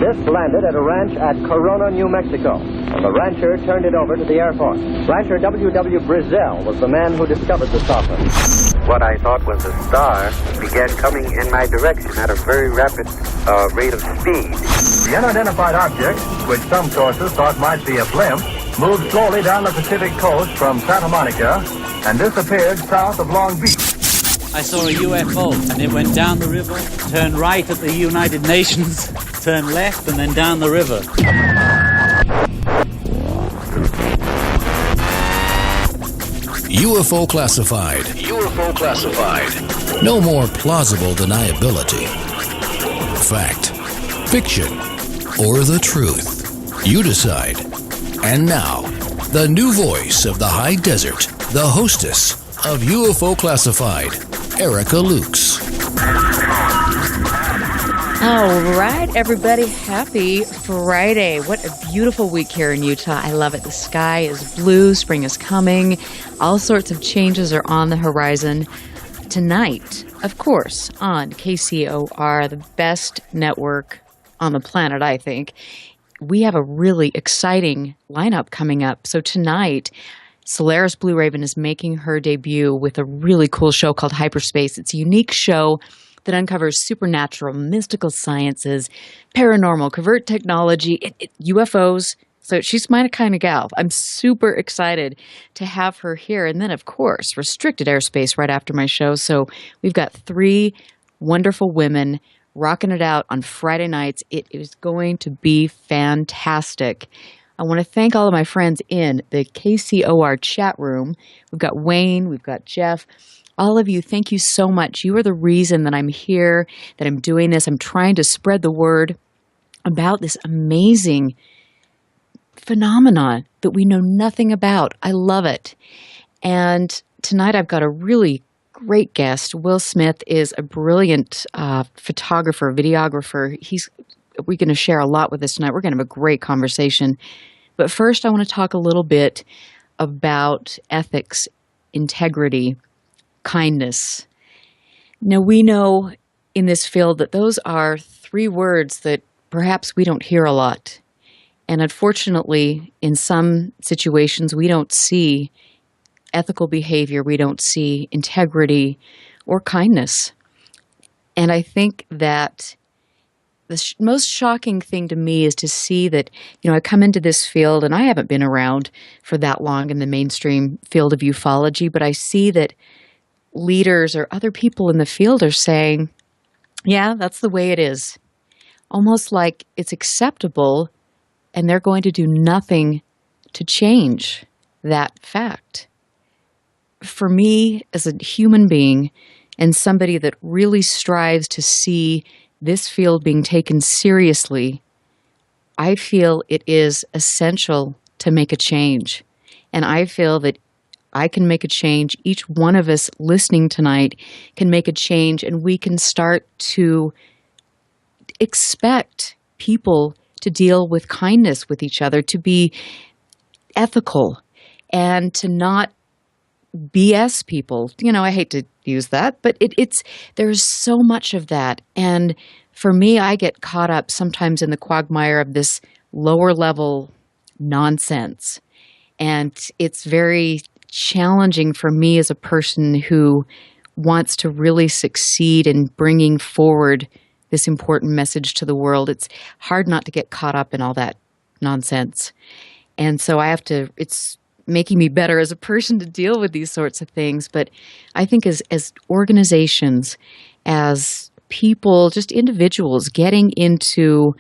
The disc landed at a ranch at Corona, New Mexico. The rancher turned it over to the Air Force. Rancher W.W. Brazell was the man who discovered the saucer. What I thought was a star began coming in my direction at a very rapid rate of speed. The unidentified object, which some sources thought might be a blimp, moved slowly down the Pacific coast from Santa Monica and disappeared south of Long Beach. I saw a UFO, and it went down the river, turned right at the United Nations, turned left, and then down the river. UFO classified. UFO classified. No more plausible deniability. Fact, fiction, or the truth. You decide. And now, the new voice of the high desert, the hostess of UFO Classified, Erica Lukes. All right, everybody. Happy Friday. What a beautiful week here in Utah. I love it. The sky is blue. Spring is coming. All sorts of changes are on the horizon. Tonight, of course, on KCOR, the best network on the planet, I think, we have a really exciting lineup coming up. So tonight, Solaris Blue Raven is making her debut with a really cool show called Hyperspace. It's a unique show that uncovers supernatural, mystical sciences, paranormal, covert technology, UFOs. So she's my kind of gal. I'm super excited to have her here. And then, of course, restricted airspace right after my show. So we've got 3 wonderful women rocking it out on Friday nights. It is going to be fantastic. I want to thank all of my friends in the KCOR chat room. We've got Wayne, we've got Jeff. All of you, thank you so much. You are the reason that I'm here, that I'm doing this. I'm trying to spread the word about this amazing phenomenon that we know nothing about. I love it. And tonight I've got a really great guest. Will Smith is a brilliant photographer, videographer. We're going to share a lot with us tonight. We're going to have a great conversation. But first, I want to talk a little bit about ethics, integrity, kindness. Now, we know in this field that those are 3 words that perhaps we don't hear a lot. And unfortunately, in some situations, we don't see ethical behavior, we don't see integrity or kindness. And I think that the most shocking thing to me is to see that, I come into this field, and I haven't been around for that long in the mainstream field of ufology, but I see that leaders or other people in the field are saying, yeah, that's the way it is. Almost like it's acceptable, and they're going to do nothing to change that fact. For me, as a human being and somebody that really strives to see this field being taken seriously, I feel it is essential to make a change. And I feel that I can make a change. Each one of us listening tonight can make a change, and we can start to expect people to deal with kindness with each other, to be ethical, and to not BS people. I hate to use that, but there's so much of that. And for me, I get caught up sometimes in the quagmire of this lower level nonsense. And it's very challenging for me as a person who wants to really succeed in bringing forward this important message to the world. It's hard not to get caught up in all that nonsense. And so it's making me better as a person to deal with these sorts of things. But I think as organizations, as people, just individuals, getting into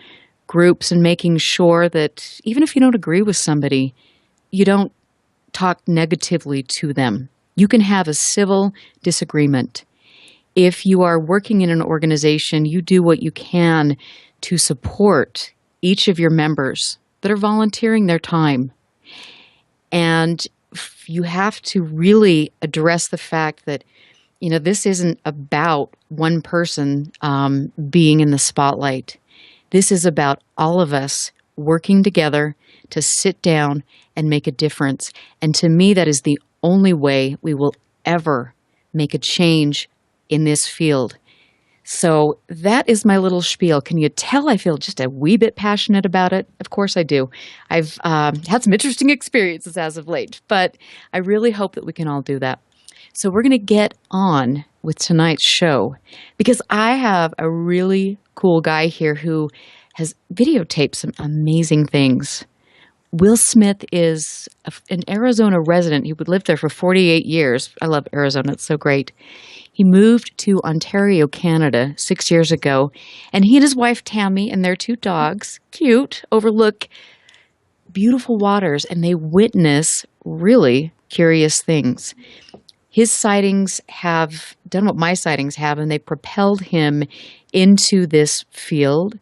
groups and making sure that even if you don't agree with somebody, you don't talk negatively to them. You can have a civil disagreement. If you are working in an organization, you do what you can to support each of your members that are volunteering their time. And you have to really address the fact that, this isn't about one person being in the spotlight. This is about all of us working together to sit down and make a difference. And to me, that is the only way we will ever make a change in this field. So that is my little spiel. Can you tell I feel just a wee bit passionate about it? Of course I do. I've had some interesting experiences as of late, but I really hope that we can all do that. So we're going to get on with tonight's show because I have a really cool guy here who has videotaped some amazing things. Will Smith is an Arizona resident. He would live there for 48 years. I love Arizona. It's so great. He moved to Ontario, Canada 6 years ago, and he and his wife Tammy and their 2 dogs, cute, overlook beautiful waters, and they witness really curious things. His sightings have done what my sightings have, and they propelled him into this field.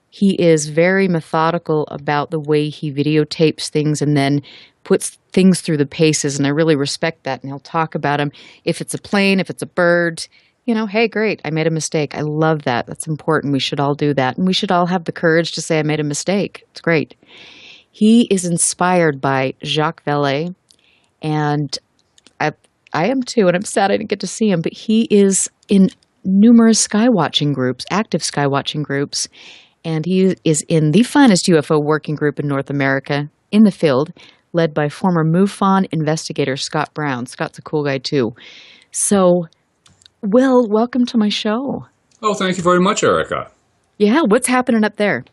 He is very methodical about the way he videotapes things and then puts things through the paces, and I really respect that, and he'll talk about them. If it's a plane, if it's a bird, hey, great, I made a mistake. I love that. That's important. We should all do that, and we should all have the courage to say I made a mistake. It's great. He is inspired by Jacques Vallée, and I am too, and I'm sad I didn't get to see him, but he is in numerous skywatching groups, active skywatching groups, and he is in the finest UFO working group in North America in the field, led by former MUFON investigator Scott Brown. Scott's a cool guy too. So, Will, welcome to my show. Oh, thank you very much, Erica. Yeah, what's happening up there?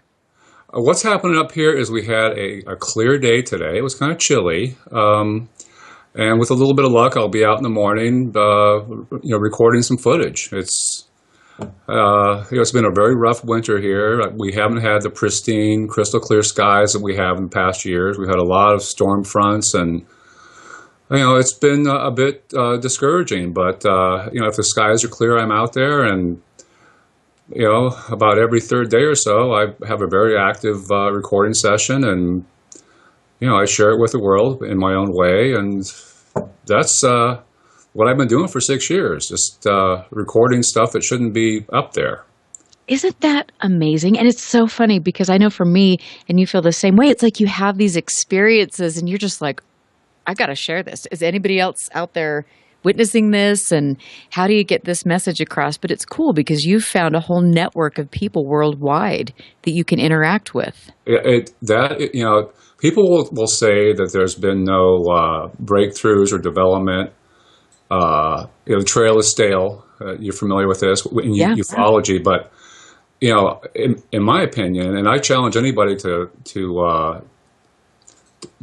What's happening up here is we had a clear day today. It was kind of chilly. And with a little bit of luck, I'll be out in the morning, recording some footage. It's been a very rough winter here. We haven't had the pristine, crystal clear skies that we have in past years. We've had a lot of storm fronts, and it's been a bit discouraging. But if the skies are clear, I'm out there, and about every third day or so, I have a very active recording session, and I share it with the world in my own way, and that's what I've been doing for 6 years, just recording stuff that shouldn't be up there. Isn't that amazing? And it's so funny because I know for me, and you feel the same way, it's like you have these experiences and you're just like, I got to share this. Is anybody else out there witnessing this? And how do you get this message across? But it's cool because you've found a whole network of people worldwide that you can interact with. People will say that there's been no breakthroughs or development. The trail is stale. You're familiar with this in ufology, but in my opinion, and I challenge anybody to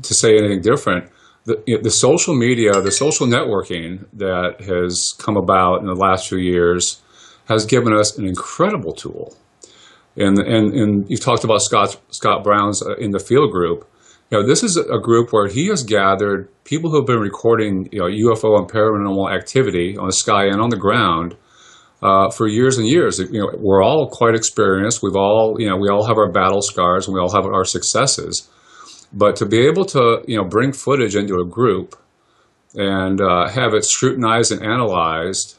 say anything different. The social media, the social networking that has come about in the last few years has given us an incredible tool. And you've talked about Scott Brown's in the field group. This is a group where he has gathered people who have been recording, UFO and paranormal activity on the sky and on the ground for years and years. We're all quite experienced. We all have our battle scars and we all have our successes. But to be able to, bring footage into a group and have it scrutinized and analyzed,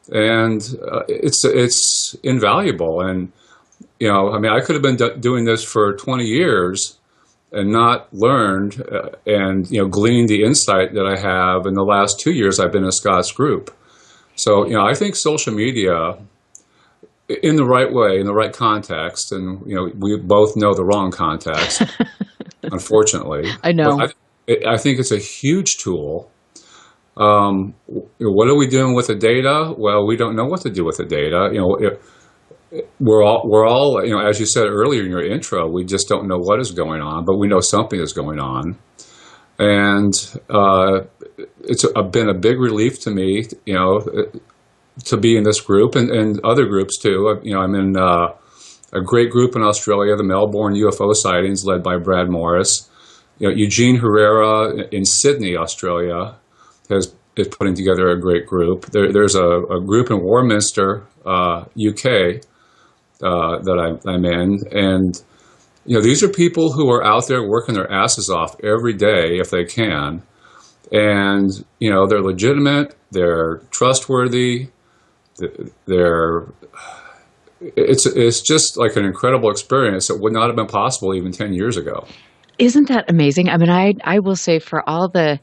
and it's invaluable. And I could have been doing this for 20 years. And not learned and gleaned the insight that I have in the last 2 years I've been in Scott's group. So I think social media, in the right way, in the right context, and we both know the wrong context, unfortunately. I know. I think it's a huge tool. What are we doing with the data? Well, we don't know what to do with the data. We're all, as you said earlier in your intro, we just don't know what is going on, but we know something is going on. And it's been a big relief to me, to be in this group and other groups too. I'm in a great group in Australia, the Melbourne UFO sightings led by Brad Morris. Eugene Herrera in Sydney, Australia is putting together a great group. There's a group in Warminster, UK, that I'm in, and these are people who are out there working their asses off every day if they can, and they're legitimate, they're trustworthy, it's just like an incredible experience that would not have been possible even 10 years ago. Isn't that amazing? I mean, I will say for all the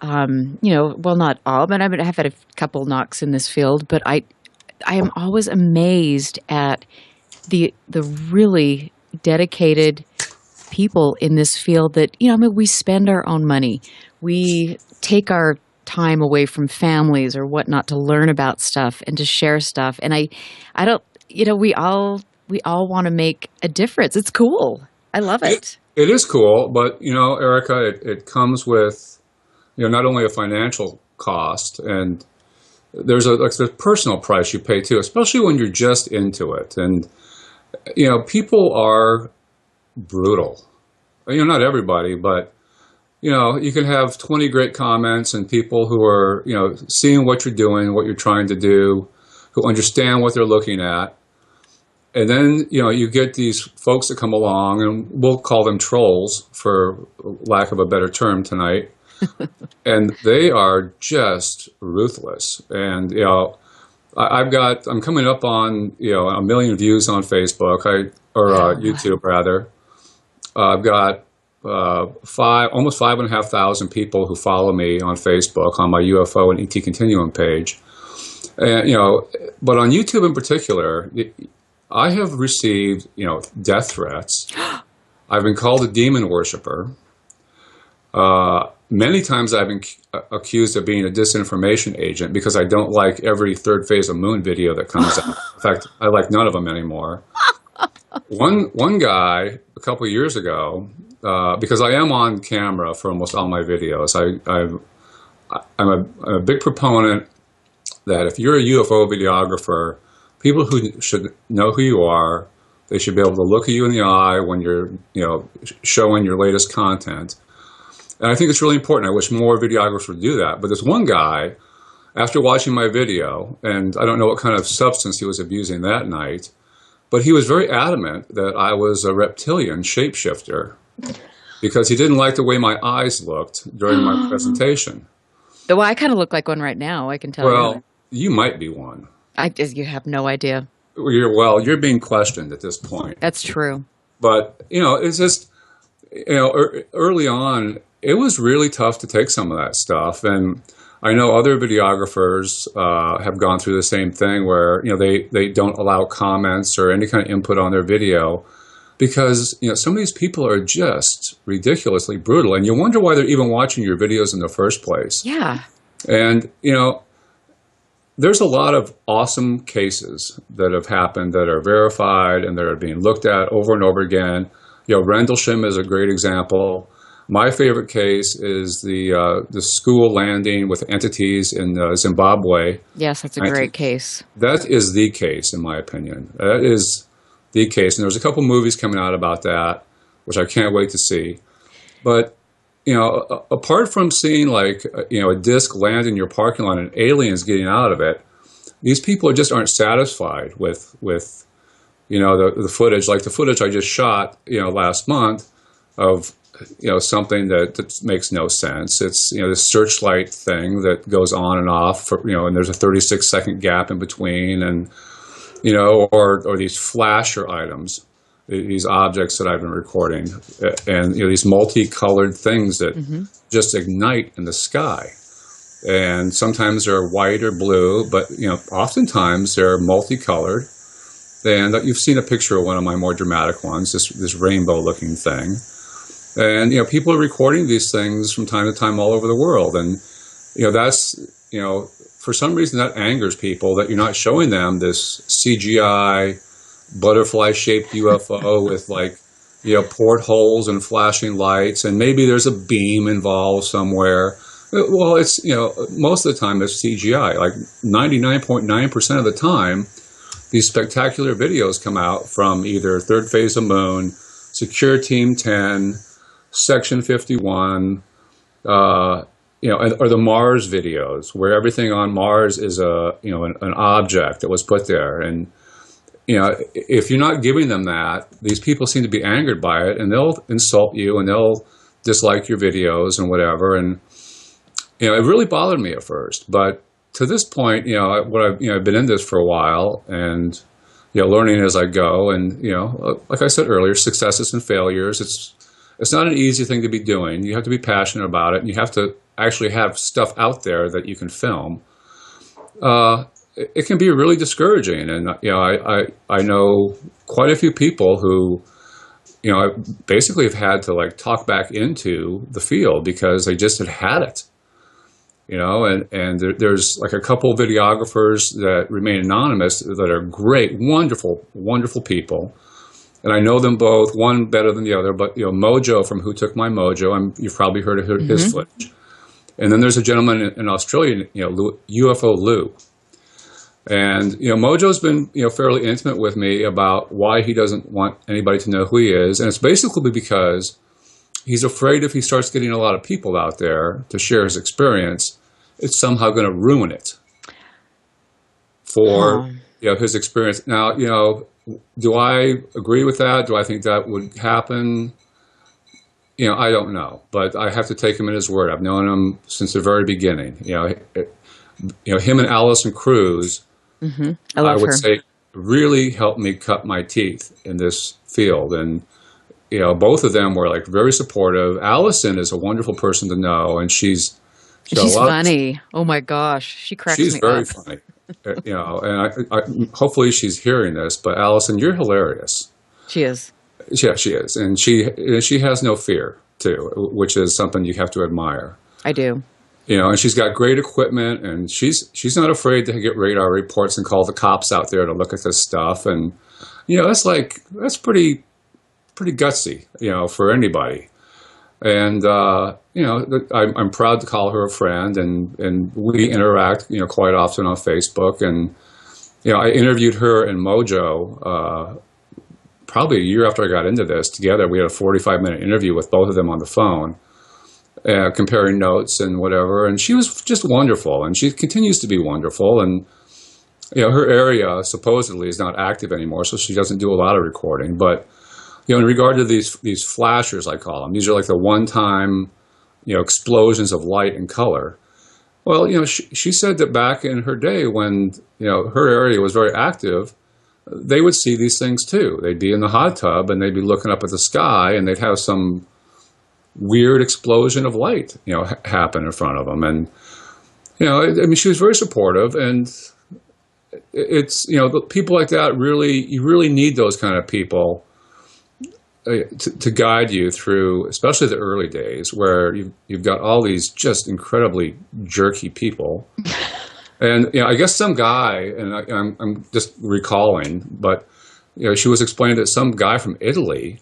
well, not all, but I've had a couple knocks in this field, but I am always amazed at the really dedicated people in this field that, I mean, we spend our own money. We take our time away from families or whatnot to learn about stuff and to share stuff. And I don't, we all want to make a difference. It's cool. I love it. It is cool, but, Erica, it comes with, not only a financial cost, and there's a personal price you pay too, especially when you're just into it. And, people are brutal. Not everybody, but, you can have 20 great comments and people who are, seeing what you're doing, what you're trying to do, who understand what they're looking at. And then, you get these folks that come along, and we'll call them trolls for lack of a better term tonight. And they are just ruthless. And, I'm coming up on, 1 million views on Facebook, YouTube rather. I've got almost 5,500 people who follow me on Facebook on my UFO and ET Continuum page. And, but on YouTube in particular, I have received, death threats. I've been called a demon worshiper. Many times I've been accused of being a disinformation agent because I don't like every third phase of moon video that comes out. In fact, I like none of them anymore. One guy a couple of years ago, because I am on camera for almost all my videos, I'm a big proponent that if you're a UFO videographer, people who should know who you are, they should be able to look at you in the eye when you're, showing your latest content. And I think it's really important. I wish more videographers would do that. But there's one guy, after watching my video, and I don't know what kind of substance he was abusing that night, but he was very adamant that I was a reptilian shapeshifter because he didn't like the way my eyes looked during my presentation. Well, I kind of look like one right now, I can tell you. Well, you might be one. You have no idea. You're being questioned at this point. That's true. But, it's just, early on, it was really tough to take some of that stuff. And I know other videographers have gone through the same thing where, they don't allow comments or any kind of input on their video because, some of these people are just ridiculously brutal. And you wonder why they're even watching your videos in the first place. Yeah. And, there's a lot of awesome cases that have happened that are verified and that are being looked at over and over again. Rendlesham is a great example. My favorite case is the school landing with entities in Zimbabwe. Yes, that's a great case. That is the case, in my opinion. That is the case. And there's a couple movies coming out about that, which I can't wait to see. But apart from seeing a disc land in your parking lot and aliens getting out of it, these people just aren't satisfied with the footage. Like the footage I just shot, last month of, something that makes no sense. It's, this searchlight thing that goes on and off for, and there's a 36-second gap in between and, or these flasher items. These objects that I've been recording, and these multicolored things that just ignite in the sky. And sometimes they're white or blue, but oftentimes they're multicolored. And you've seen a picture of one of my more dramatic ones, this rainbow-looking thing. And people are recording these things from time to time all over the world, and that's for some reason that angers people that you're not showing them this CGI butterfly-shaped UFO with portholes and flashing lights, and maybe there's a beam involved somewhere. Well, it's most of the time it's CGI. Like 99.9% of the time, these spectacular videos come out from either Third Phase of Moon, Secure Team 10, Section 51, or the Mars videos, where everything on Mars is an object that was put there. And if you're not giving them that, these people seem to be angered by it, and they'll insult you, and they'll dislike your videos and whatever. And it really bothered me at first, but to this point, I've been in this for a while, and learning as I go, and like I said earlier, successes and failures. It's not an easy thing to be doing. You have to be passionate about it, and you have to actually have stuff out there that you can film. it can be really discouraging. And I know quite a few people who basically have had to like talk back into the field because they just had it. And there's like a couple videographers that remain anonymous that are great, wonderful, wonderful people. And I know them both, one better than the other, but, Mojo from Who Took My Mojo, you've probably heard of his footage. And then there's a gentleman in Australia, UFO Lou. And, Mojo's been, fairly intimate with me about why he doesn't want anybody to know who he is. And it's basically because he's afraid if he starts getting a lot of people out there to share his experience, it's somehow going to ruin it for his experience. Now, do I agree with that? Do I think that would happen? I don't know, but I have to take him at his word. I've known him since the very beginning. Him and Allison Cruz, I would say, really helped me cut my teeth in this field. And both of them were like very supportive. Allison is a wonderful person to know, and she's funny. Oh my gosh, she cracks me up. She's very funny. And I hopefully she's hearing this. But Allison, you're hilarious. She is. Yeah, she is, and she has no fear too, which is something you have to admire. I do. And she's got great equipment, and she's not afraid to get radar reports and call the cops out there to look at this stuff. And that's pretty gutsy, for anybody. And I'm proud to call her a friend, and we interact, quite often on Facebook. And I interviewed her and Mojo probably a year after I got into this. Together, we had a 45-minute interview with both of them on the phone, comparing notes and whatever. And she was just wonderful, and she continues to be wonderful. And her area supposedly is not active anymore, so she doesn't do a lot of recording, but. In regard to these flashers, I call them, these are like the one-time, explosions of light and color. Well, she said that back in her day when, her area was very active, they would see these things too. They'd be in the hot tub and they'd be looking up at the sky and they'd have some weird explosion of light, happen in front of them. And, she was very supportive, and it's, people like that you really need those kind of people to guide you through, especially the early days where you've got all these just incredibly jerky people. And I guess some guy, and I'm just recalling, but she was explaining that some guy from Italy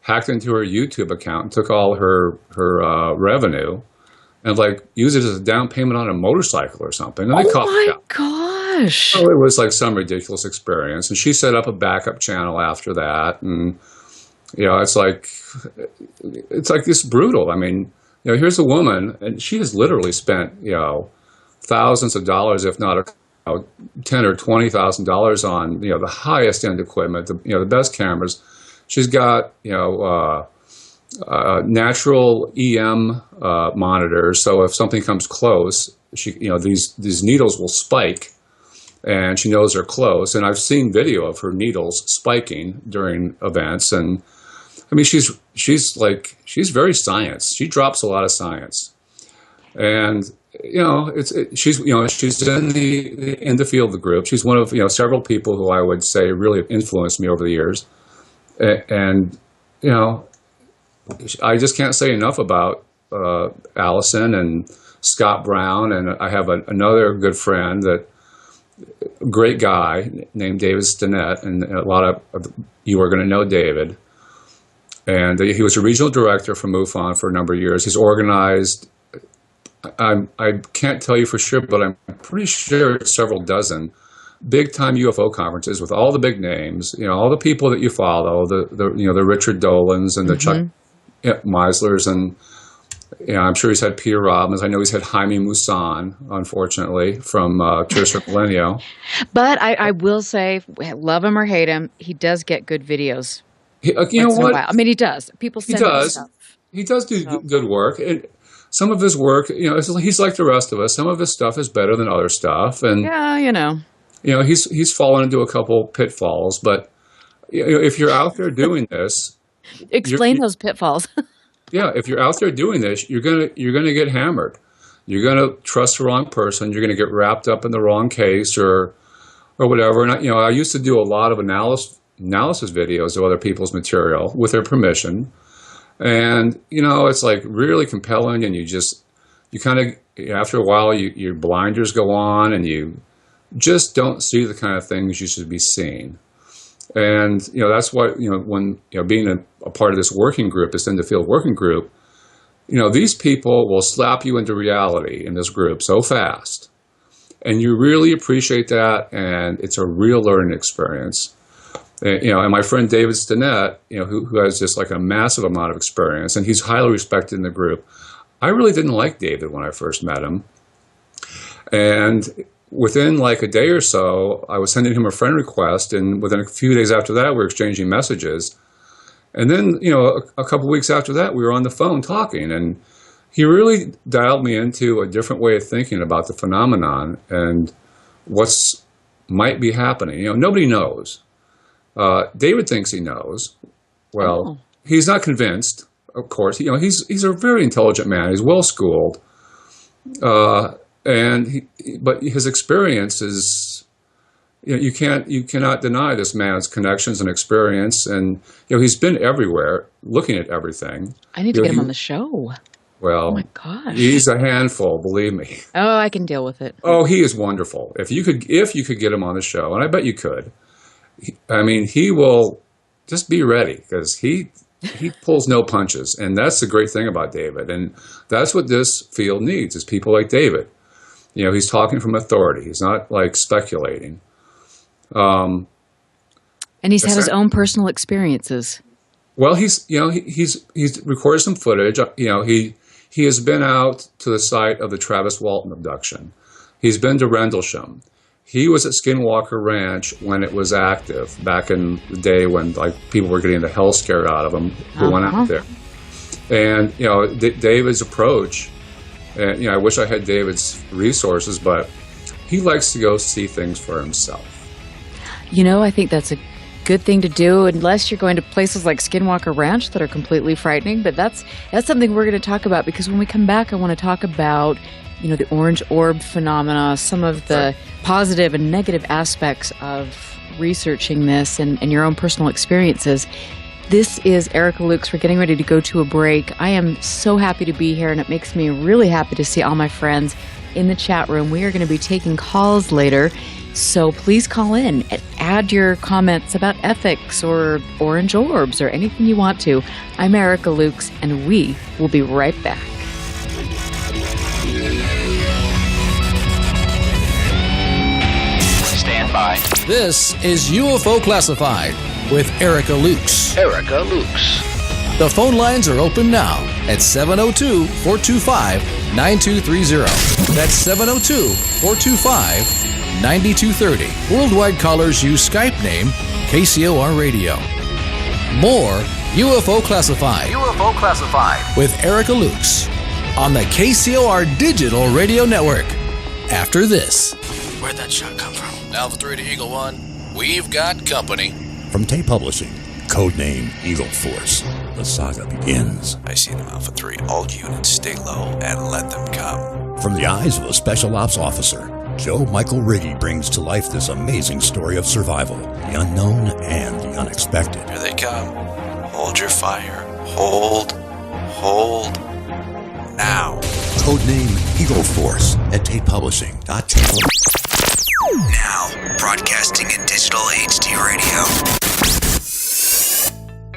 hacked into her YouTube account and took all her revenue and used it as a down payment on a motorcycle or something. And they caught me out. Gosh! So it was like some ridiculous experience, and she set up a backup channel after that, and. It's like this brutal. I mean, here's a woman, and she has literally spent, thousands of dollars, if not $10,000 or $20,000 on, the highest end equipment, the best cameras. She's got, natural EM monitors. So if something comes close, these needles will spike, and she knows they're close. And I've seen video of her needles spiking during events, and. She's very science. She drops a lot of science, and she's in the field of the group. She's one of several people who I would say really have influenced me over the years, and I just can't say enough about Allison and Scott Brown, and I have another good friend great guy named David Stinnett, and a lot of you are going to know David. And he was a regional director for MUFON for a number of years. He's organized, I can't tell you for sure, but I'm pretty sure several dozen big-time UFO conferences with all the big names, all the people that you follow, the Richard Dolans and the Chuck Meislers, and I'm sure he's had Peter Robbins. I know he's had Jaime Musan, unfortunately, from Tours for Millennium. But I will say, love him or hate him, he does get good videos. You know what? I mean, he does. People send him stuff. He does do good work. Some of his work, he's like the rest of us. Some of his stuff is better than other stuff, and he's fallen into a couple pitfalls. But if you're out there doing this, explain those pitfalls. Yeah, if you're out there doing this, you're gonna get hammered. you're going to trust the wrong person. You're going to get wrapped up in the wrong case or whatever. And I used to do a lot of analysis videos of other people's material with their permission. And, it's like really compelling, and you kind of, after a while, your blinders go on, and you just don't see the kind of things you should be seeing. And, that's what, when, being a part of this working group, this in the field working group, these people will slap you into reality in this group so fast. And you really appreciate that, and it's a real learning experience. And my friend David Stinnett, who has just like a massive amount of experience, and he's highly respected in the group. I really didn't like David when I first met him. And within like a day or so, I was sending him a friend request, and within a few days after that, we were exchanging messages. And then, a couple weeks after that, we were on the phone talking, and he really dialed me into a different way of thinking about the phenomenon and what's might be happening. Nobody knows. David thinks he knows. Well, he's not convinced, of course. He's a very intelligent man. He's well schooled, but his experience is, you cannot deny this man's connections and experience, and he's been everywhere, looking at everything. I need to get him on the show. Well, oh my gosh, he's a handful, believe me. Oh, I can deal with it. Oh, he is wonderful. If you could get him on the show, and I bet you could. He will just be ready, because he pulls no punches, and that's the great thing about David, and that's what this field needs, is people like David. He's talking from authority. He's not like speculating. And he's had his own personal experiences. Well, he's recorded some footage. He has been out to the site of the Travis Walton abduction. He's been to Rendlesham. He was at Skinwalker Ranch when it was active, back in the day when people were getting the hell scared out of him who went out there. And David's approach, and I wish I had David's resources, but he likes to go see things for himself. I think that's a good thing to do, unless you're going to places like Skinwalker Ranch that are completely frightening. But that's something we're going to talk about, because when we come back, I want to talk about the orange orb phenomena, some of the positive and negative aspects of researching this, and your own personal experiences. This is Erica Lukes. We're getting ready to go to a break. I am so happy to be here, and it makes me really happy to see all my friends in the chat room. We are going to be taking calls later, so please call in and add your comments about ethics or orange orbs or anything you want to. I'm Erica Lukes, and we will be right back. Stand by. This is UFO Classified with Erica Lukes. Erica Lukes. The phone lines are open now at 702-425-9230. That's 702-425-9230. Worldwide callers use Skype name KCOR Radio. More UFO Classified. UFO Classified with Erica Lukes on the KCOR Digital Radio Network. After this. Where'd that shot come from? Alpha 3 to Eagle 1. We've got company. From Tate Publishing, codename Eagle Force, the saga begins. I see them, Alpha 3. All units stay low and let them come. From the eyes of a special ops officer, Joe Michael Riggy brings to life this amazing story of survival, the unknown and the unexpected. Here they come. Hold your fire. Hold. Now. Codename Eagle Force at TatePublishing.com. Now, broadcasting in digital HD radio.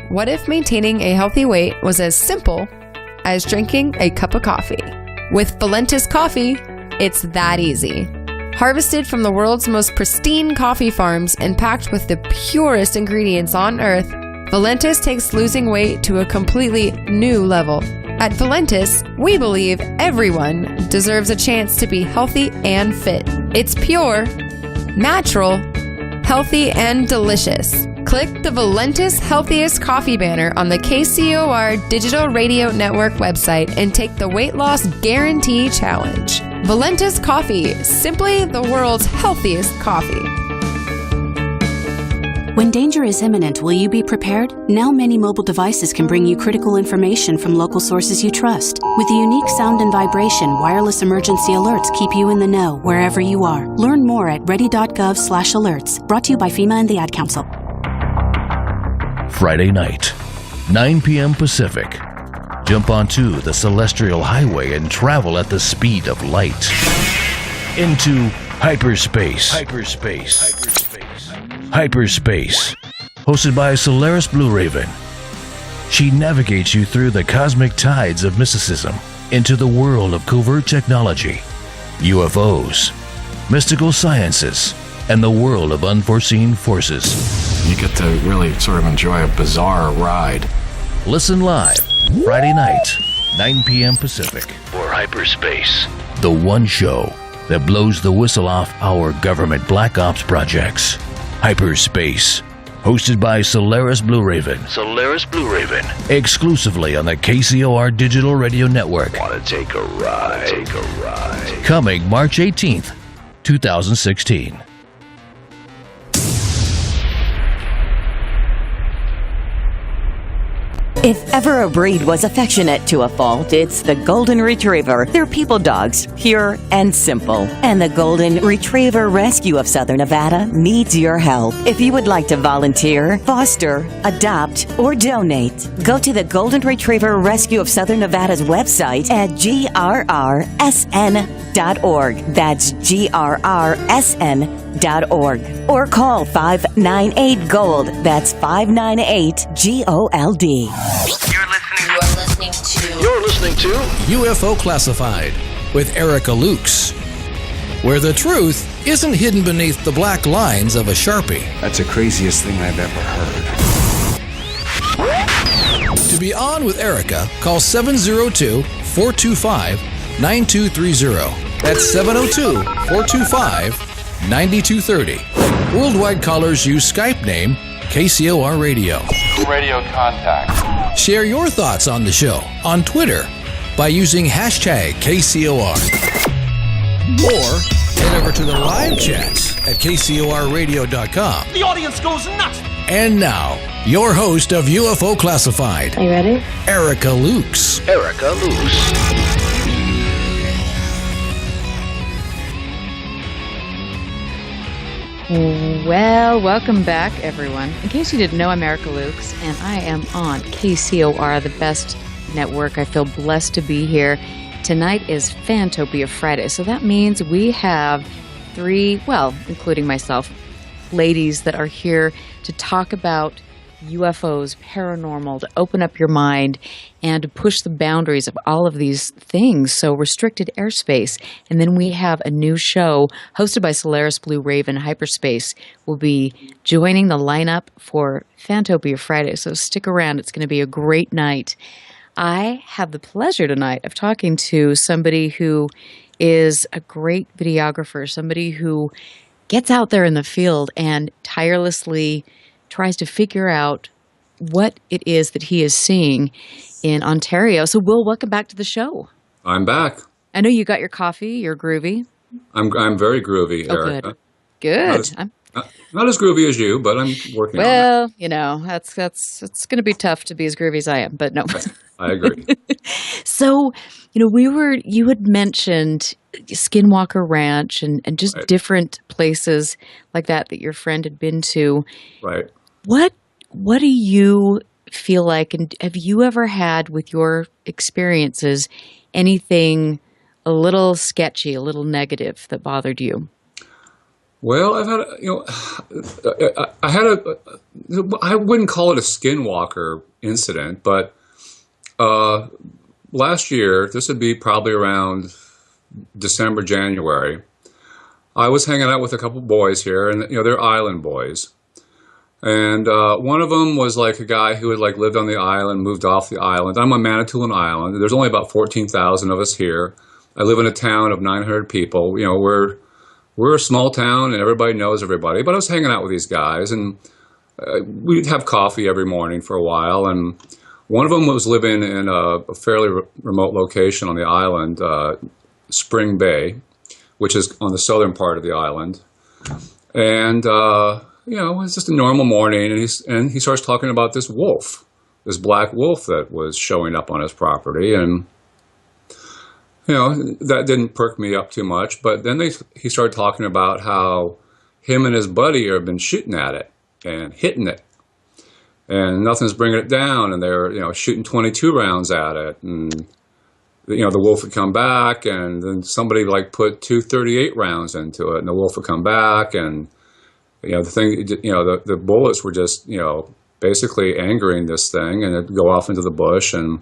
What if maintaining a healthy weight was as simple as drinking a cup of coffee? With Valentis coffee, it's that easy. Harvested from the world's most pristine coffee farms and packed with the purest ingredients on earth, Valentis takes losing weight to a completely new level. At Valentis, we believe everyone deserves a chance to be healthy and fit. It's pure, natural, healthy, and delicious. Click the Valentis Healthiest Coffee banner on the KCOR Digital Radio Network website and take the Weight Loss Guarantee Challenge. Valentis Coffee, simply the world's healthiest coffee. When danger is imminent, will you be prepared? Now many mobile devices can bring you critical information from local sources you trust. With the unique sound and vibration, wireless emergency alerts keep you in the know wherever you are. Learn more at ready.gov/alerts. Brought to you by FEMA and the Ad Council. Friday night, 9 p.m. Pacific. Jump onto the Celestial Highway and travel at the speed of light. Into hyperspace. Hyperspace. Hosted by Solaris Blue Raven. She navigates you through the cosmic tides of mysticism into the world of covert technology, UFOs, mystical sciences, and the world of unforeseen forces. You get to really sort of enjoy a bizarre ride. Listen live, Friday night, 9 p.m. Pacific, for Hyperspace, the one show that blows the whistle off our government black ops projects. Hyperspace, hosted by Solaris Blue Raven. Exclusively on the KCOR Digital Radio Network. Want to take a ride? Coming March 18th, 2016. If ever a breed was affectionate to a fault, it's the Golden Retriever. They're people dogs, pure and simple. And the Golden Retriever Rescue of Southern Nevada needs your help. If you would like to volunteer, foster, adopt, or donate, go to the Golden Retriever Rescue of Southern Nevada's website at grrsn.org. That's grrsn.org. Or call 598-GOLD. That's 598-GOLD. You're listening to UFO Classified with Erica Lukes, where the truth isn't hidden beneath the black lines of a Sharpie. That's the craziest thing I've ever heard. To be on with Erica, call 702-425-9230. That's 702-425-9230. Worldwide callers use Skype name KCOR Radio. Radio contact. Share your thoughts on the show on Twitter by using hashtag KCOR. Or head over to the live chats at KCORradio.com. The audience goes nuts! And now, your host of UFO Classified. Are you ready? Erica Lukes. Well, welcome back, everyone. In case you didn't know, I'm Erica Lukes, and I am on KCOR, the best network. I feel blessed to be here. Tonight is Fantopia Friday, so that means we have three, well, including myself, ladies that are here to talk about UFOs, paranormal, to open up your mind and to push the boundaries of all of these things. So restricted airspace. And then we have a new show hosted by Solaris Blue Raven. Hyperspace will be joining the lineup for Fantopia Friday. So stick around. It's going to be a great night. I have the pleasure tonight of talking to somebody who is a great videographer, somebody who gets out there in the field and tirelessly tries to figure out what it is that he is seeing in Ontario. So, Will, welcome back to the show. I'm back. I know you got your coffee. You're groovy. I'm very groovy, Oh, Erica. good. Not as groovy as you, but I'm working on it. Well, you know, it's going to be tough to be as groovy as I am, but no. I agree. So, you know, you had mentioned Skinwalker Ranch and just different places like that your friend had been to. Right. What do you feel like, and have you ever had with your experiences anything a little sketchy, a little negative that bothered you? Well, I've had, I wouldn't call it a skinwalker incident, but last year, this would be probably around December, January, I was hanging out with a couple boys here, and they're island boys. And one of them was like a guy who had lived on the island, moved off the island. I'm on Manitoulin Island. There's only about 14,000 of us here. I live in a town of 900 people. We're a small town, and everybody knows everybody. But I was hanging out with these guys, and we'd have coffee every morning for a while. And one of them was living in a fairly remote location on the island, Spring Bay, which is on the southern part of the island. And it's just a normal morning, and he starts talking about this wolf, this black wolf that was showing up on his property, and that didn't perk me up too much. But then he started talking about how him and his buddy have been shooting at it and hitting it, and nothing's bringing it down, and they're shooting 22 rounds at it, and the wolf would come back, and then somebody put 238 rounds into it, and the wolf would come back, and the bullets were just basically angering this thing, and it'd go off into the bush. And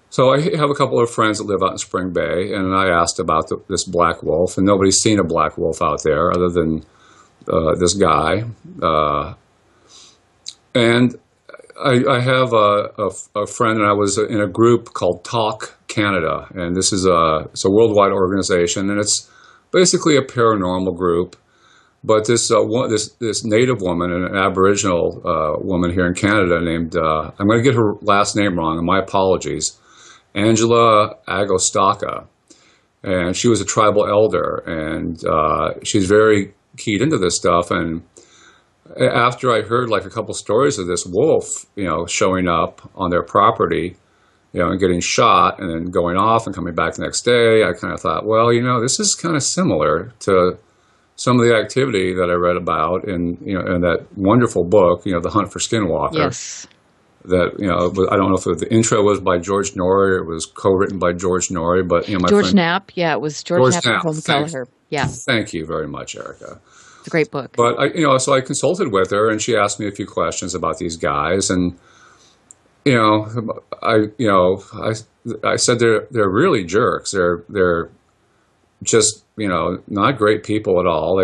so I have a couple of friends that live out in Spring Bay, and I asked about this black wolf, and nobody's seen a black wolf out there other than this guy. And I have a friend, and I was in a group called Talk Canada, and this is it's a worldwide organization, and it's basically a paranormal group. But this Native woman, an Aboriginal woman here in Canada named, I'm going to get her last name wrong, and my apologies, Angela Agostaka. And she was a tribal elder, and she's very keyed into this stuff. And after I heard a couple stories of this wolf, showing up on their property, and getting shot and then going off and coming back the next day, I kind of thought, well, this is kind of similar to some of the activity that I read about in that wonderful book, The Hunt for Skinwalker. Yes. That I don't know if the intro was by George Norrie or it was co-written by George Norrie, but my George friend, Knapp. Yeah, it was George Knapp and Colm Kelleher. Yeah. Thank you very much, Erica. It's a great book. But so I consulted with her, and she asked me a few questions about these guys, and I said they're really jerks. They're just not great people at all.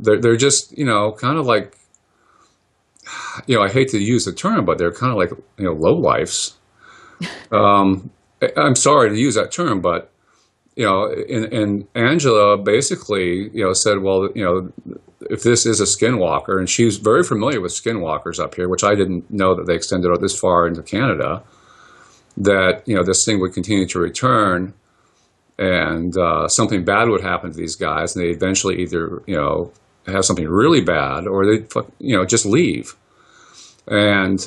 They're just kind of like, I hate to use the term, but they're kind of like lowlifes. I'm sorry to use that term, but and Angela basically said, well, if this is a skinwalker, and she's very familiar with skinwalkers up here, which I didn't know that they extended this far into Canada, that this thing would continue to return. And something bad would happen to these guys, and they eventually either have something really bad, or they just leave. And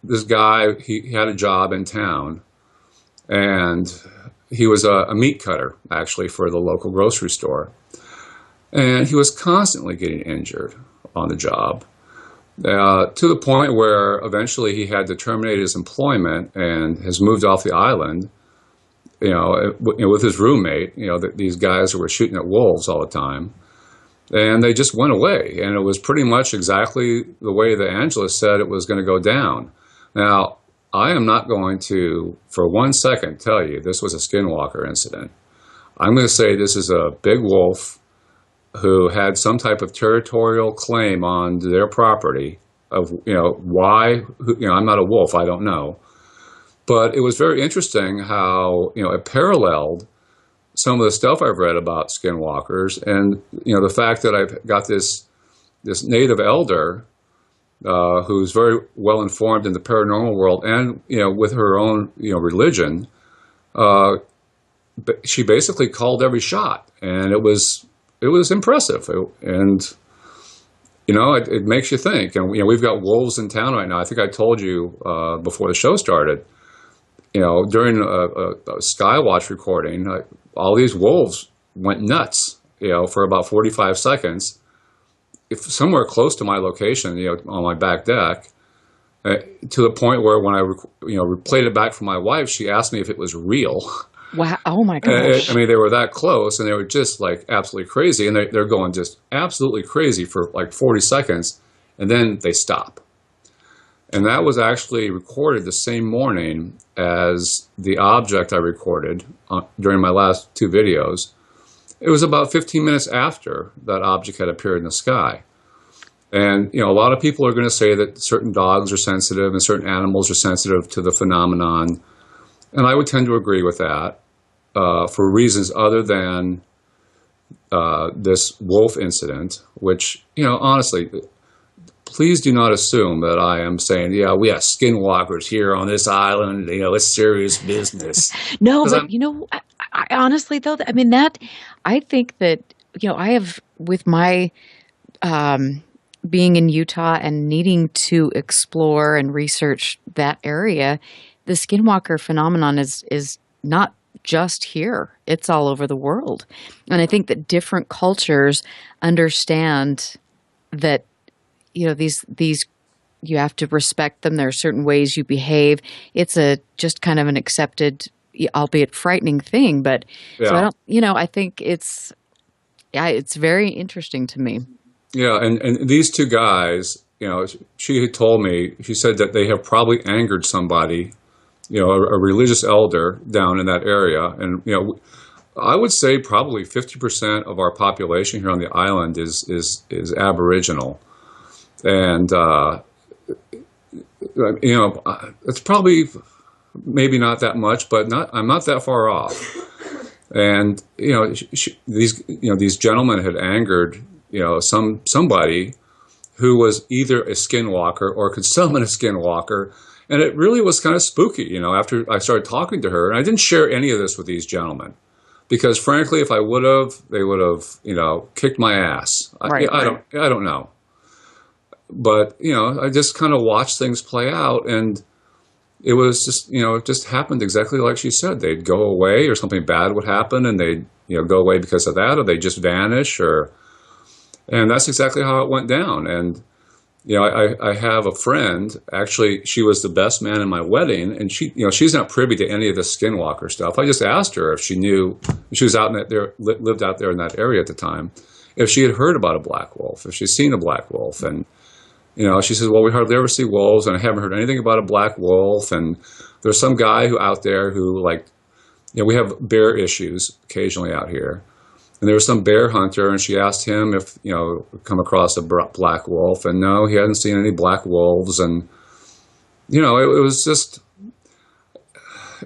this guy, he had a job in town, and he was a meat cutter actually for the local grocery store, and he was constantly getting injured on the job, to the point where eventually he had to terminate his employment and has moved off the island. With his roommate, these guys who were shooting at wolves all the time, and they just went away. And it was pretty much exactly the way that Angela said it was going to go down. Now, I am not going to, for 1 second, tell you this was a skinwalker incident. I'm going to say this is a big wolf who had some type of territorial claim on their property of, why, I'm not a wolf, I don't know. But it was very interesting how, it paralleled some of the stuff I've read about skinwalkers, and, the fact that I've got this native elder who's very well informed in the paranormal world, and, with her own, religion, she basically called every shot, and it was impressive. It makes you think. And, we've got wolves in town right now. I think I told you before the show started, during a Skywatch recording, all these wolves went nuts, for about 45 seconds. If somewhere close to my location, on my back deck, to the point where when I, played it back for my wife, she asked me if it was real. Wow. Oh my gosh. They were that close, and they were just absolutely crazy. And they're going just absolutely crazy for 40 seconds, and then they stop. And that was actually recorded the same morning as the object I recorded during my last two videos. It was about 15 minutes after that object had appeared in the sky. And, a lot of people are going to say that certain dogs are sensitive and certain animals are sensitive to the phenomenon. And I would tend to agree with that for reasons other than this wolf incident, which, honestly, please do not assume that I am saying, yeah, we have skinwalkers here on this island. It's serious business. No, but I honestly though, I think that I have with my being in Utah and needing to explore and research that area, the skinwalker phenomenon is not just here. It's all over the world. And I think that different cultures understand that, these you have to respect them. There are certain ways you behave. It's just kind of an accepted, albeit frightening thing. But so I don't, I think it's very interesting to me. Yeah, and these two guys, she had told me, she said that they have probably angered somebody, a religious elder down in that area. And, I would say probably 50% of our population here on the island is Aboriginal. And, it's probably maybe not that much, but I'm not that far off. And, these gentlemen had angered, somebody who was either a skinwalker or could summon a skinwalker. And it really was kind of spooky, after I started talking to her. And I didn't share any of this with these gentlemen because, frankly, if I would have, they would have, kicked my ass. Right, I don't know. But, I just kind of watched things play out. And it was just, it just happened exactly like she said. They'd go away or something bad would happen and they'd, go away because of that, or they'd just vanish and that's exactly how it went down. And, I have a friend, actually, she was the best man in my wedding, and she's not privy to any of the skinwalker stuff. I just asked her if she knew, she was out in there, lived out there in that area at the time, if she had heard about a black wolf, if she'd seen a black wolf. And, she says, well, we hardly ever see wolves, and I haven't heard anything about a black wolf. And there's some guy out there who, we have bear issues occasionally out here. And there was some bear hunter, and she asked him if, come across a black wolf. And no, he hadn't seen any black wolves. And, it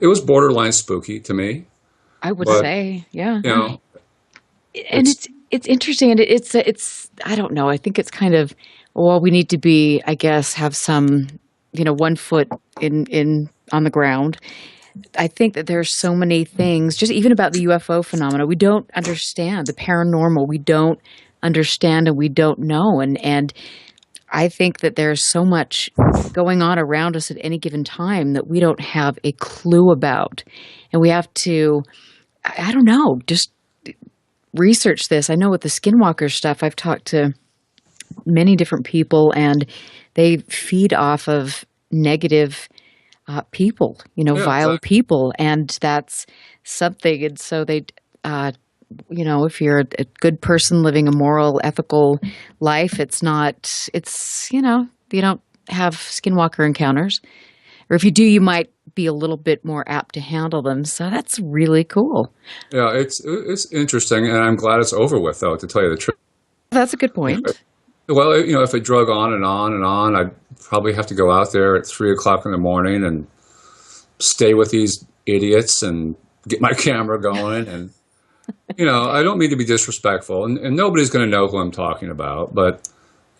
was borderline spooky to me. I would say, yeah. And it's interesting. And it's, I don't know. I think it's kind of, we need to be, I guess, have some, 1 foot on the ground. I think that there's so many things, just even about the UFO phenomena, we don't understand. The paranormal, we don't understand and we don't know. And I think that there's so much going on around us at any given time that we don't have a clue about. And we have to, I don't know, just research this. I know with the skinwalker stuff, I've talked to many different people and they feed off of negative people, vile people. And that's something. And so they, if you're a good person living a moral, ethical life, you don't have skinwalker encounters. Or if you do, you might be a little bit more apt to handle them. So that's really cool. Yeah, it's interesting. And I'm glad it's over with, though, to tell you the truth. That's a good point. Well, if it drug on and on and on, I'd probably have to go out there at 3 o'clock in the morning and stay with these idiots and get my camera going. And, I don't mean to be disrespectful, and nobody's going to know who I'm talking about, but,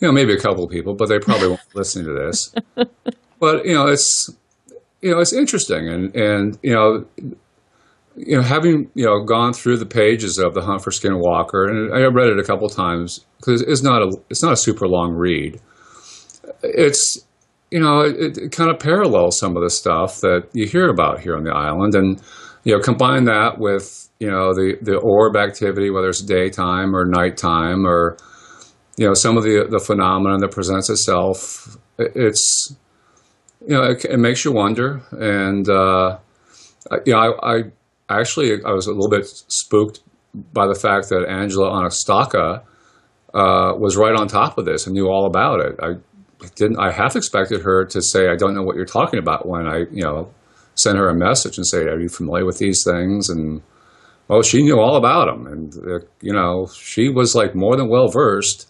maybe a couple of people, but they probably won't be listening to this. But, it's interesting. And having, gone through the pages of The Hunt for Skinwalker, and I read it a couple times because it's not a super long read. It's, it kind of parallels some of the stuff that you hear about here on the island. And, combine that with, the orb activity, whether it's daytime or nighttime or, some of the phenomenon that presents itself. It's, it makes you wonder. And, I was a little bit spooked by the fact that Angela Onostaka was right on top of this and knew all about it. I half expected her to say, I don't know what you're talking about, when I, sent her a message and say, are you familiar with these things? And, she knew all about them. And, she was more than well versed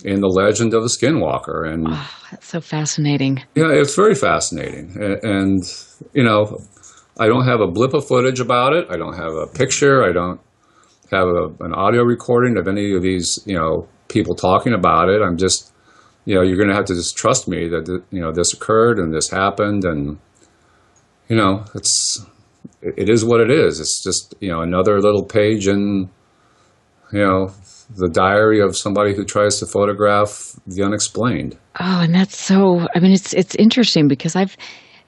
in the legend of the Skinwalker. And that's so fascinating. Yeah, it's very fascinating. And I don't have a blip of footage about it. I don't have a picture. I don't have an audio recording of any of these, people talking about it. I'm just, you're going to have to just trust me that, this occurred and this happened. And, it is what it is. It's just, another little page in the diary of somebody who tries to photograph the unexplained. Oh, and that's so, I mean, it's interesting because I've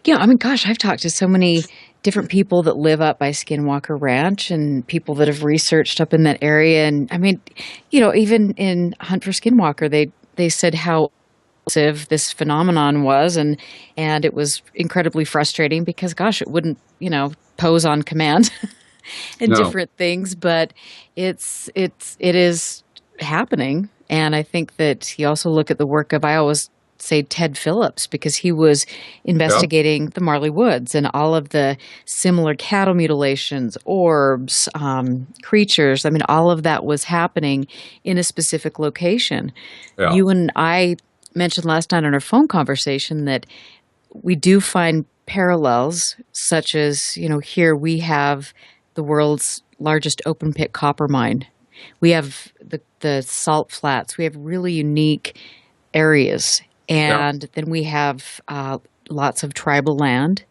talked to so many different people that live up by Skinwalker Ranch and people that have researched up in that area. And I mean, even in Hunt for Skinwalker, they said how elusive this phenomenon was, and it was incredibly frustrating because, gosh, it wouldn't, pose on command and different things, but it is happening. And I think that you also look at the work of, I always say, Ted Phillips, because he was investigating the Marley Woods and all of the similar cattle mutilations, orbs, creatures. I mean, all of that was happening in a specific location. Yeah. You and I mentioned last night on our phone conversation that we do find parallels, such as, here we have the world's largest open pit copper mine. We have the salt flats. We have really unique areas. And then we have lots of tribal land.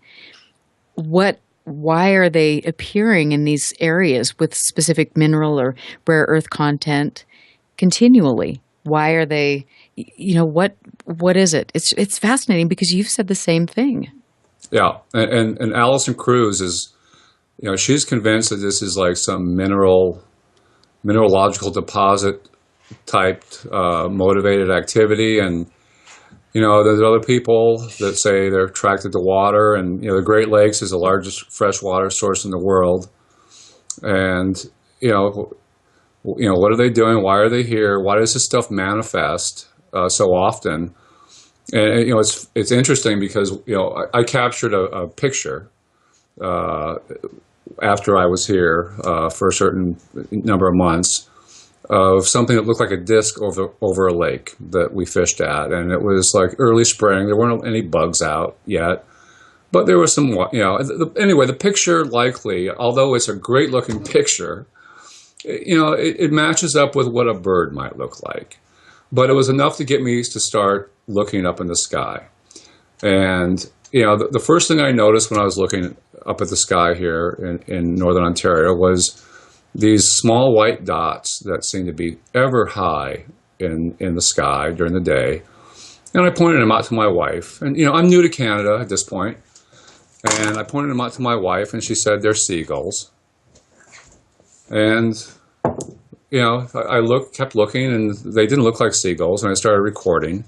Why are they appearing in these areas with specific mineral or rare earth content continually? Why are they, what is it? It's fascinating because you've said the same thing. Yeah. And Alison Cruz is, she's convinced that this is like some mineralogical deposit type motivated activity. And there's other people that say they're attracted to water, and the Great Lakes is the largest freshwater source in the world. And what are they doing? Why are they here? Why does this stuff manifest so often? And it's interesting because I captured a picture after I was here for a certain number of months of something that looked like a disc over a lake that we fished at. And it was like early spring. There weren't any bugs out yet, but there was some, anyway, the picture likely, although it's a great looking picture, it matches up with what a bird might look like. But it was enough to get me to start looking up in the sky. And, the first thing I noticed when I was looking up at the sky here in Northern Ontario was these small white dots that seem to be ever high in the sky during the day. And I pointed them out to my wife. And, I'm new to Canada at this point. And I pointed them out to my wife, and she said, they're seagulls. And, I kept looking, and they didn't look like seagulls. And I started recording.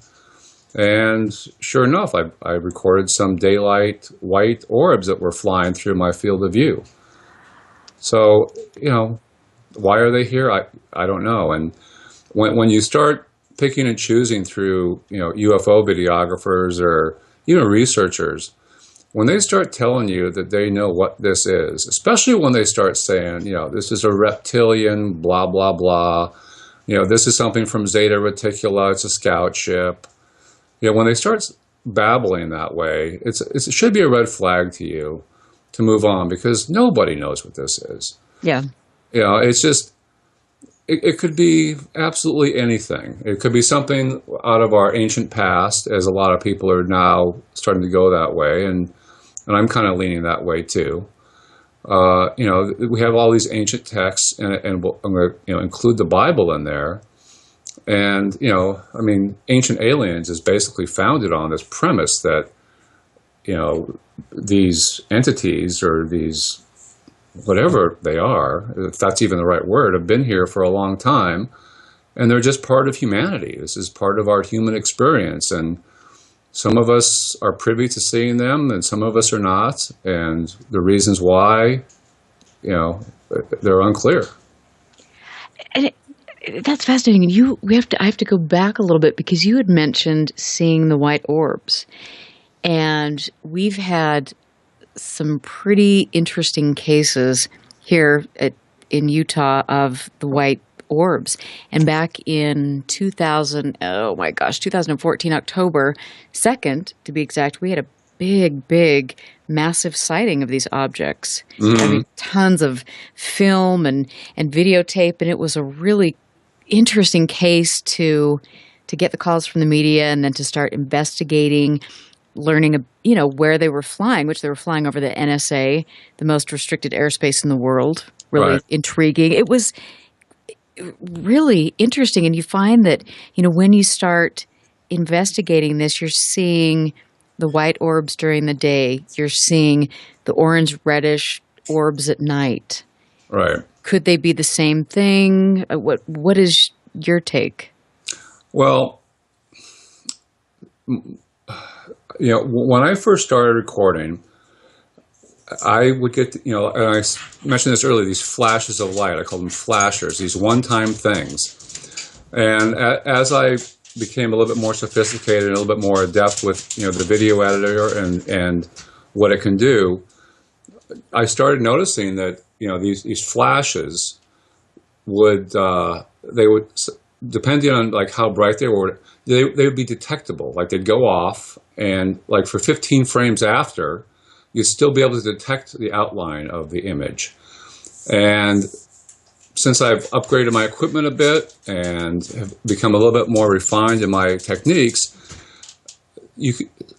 And sure enough, I recorded some daylight white orbs that were flying through my field of view. So, why are they here? I don't know. And when you start picking and choosing through, UFO videographers or even researchers, when they start telling you that they know what this is, especially when they start saying, this is a reptilian, blah, blah, blah, this is something from Zeta Reticula, it's a scout ship. When they start babbling that way, it should be a red flag to you to move on, because nobody knows what this is. Yeah. It's just, it could be absolutely anything. It could be something out of our ancient past, as a lot of people are now starting to go that way, and I'm kind of leaning that way too. We have all these ancient texts, and I'm going to include the Bible in there. And, Ancient Aliens is basically founded on this premise that, these entities or these, whatever they are, if that's even the right word, have been here for a long time, and they're just part of humanity. This is part of our human experience, and some of us are privy to seeing them, and some of us are not, and the reasons why, they're unclear. And that's fascinating. I have to go back a little bit, because you had mentioned seeing the white orbs, and we've had some pretty interesting cases here in Utah of the white orbs. And back in 2014, October 2nd, to be exact, we had a big, massive sighting of these objects. Mm-hmm. Tons of film and videotape, and it was a really interesting case to get the calls from the media and then to start investigating, learning, where they were flying, which they were flying over the NSA, the most restricted airspace in the world. Really intriguing. It was really interesting. And you find that, when you start investigating this, you're seeing the white orbs during the day. You're seeing the orange reddish orbs at night. Right. Could they be the same thing? What is your take? Well, when I first started recording, I would get, and I mentioned this earlier, these flashes of light. I call them flashers, these one-time things. And as I became a little bit more sophisticated and a little bit more adept with, the video editor and what it can do, I started noticing that, these flashes would, depending on like how bright they were, they would be detectable. Like they'd go off, and like for 15 frames after, you'd still be able to detect the outline of the image. And since I've upgraded my equipment a bit and have become a little bit more refined in my techniques,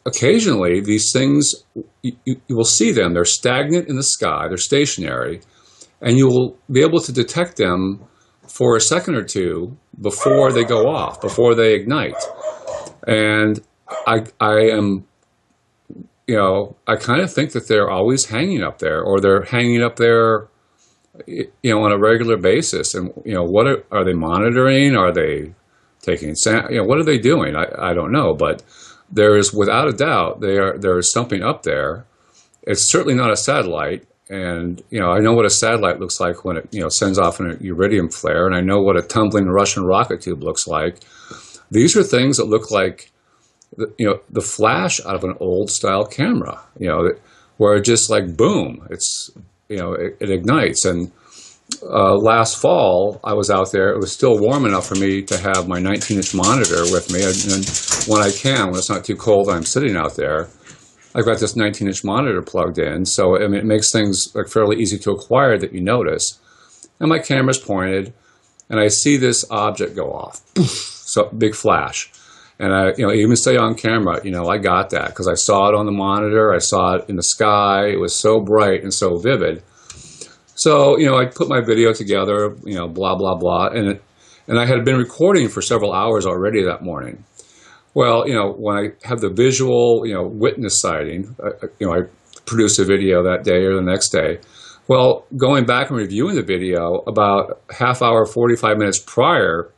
occasionally these things, you will see them. They're stagnant in the sky, they're stationary, and you will be able to detect them for a second or two before they go off, before they ignite. And I am, I kind of think that they're always hanging up there, or they're hanging up there, on a regular basis. And, what are they monitoring? Are they taking, what are they doing? I don't know, but there is, without a doubt, there is something up there. It's certainly not a satellite. And, I know what a satellite looks like when it, sends off an iridium flare, and I know what a tumbling Russian rocket tube looks like. These are things that look like, the flash out of an old style camera, where it just like, boom, it's, it ignites. And last fall, I was out there. It was still warm enough for me to have my 19-inch monitor with me. And when I can, when it's not too cold, I'm sitting out there, I've got this 19-inch monitor plugged in. So it makes things like fairly easy to acquire that you notice. And my camera's pointed, and I see this object go off. So big flash. And I, even say on camera, I got that because I saw it on the monitor. I saw it in the sky. It was so bright and so vivid. So, I put my video together, blah, blah, blah. And I had been recording for several hours already that morning. Well, when I have the visual, witness sighting, I produce a video that day or the next day. Well, going back and reviewing the video about half hour, 45 minutes prior,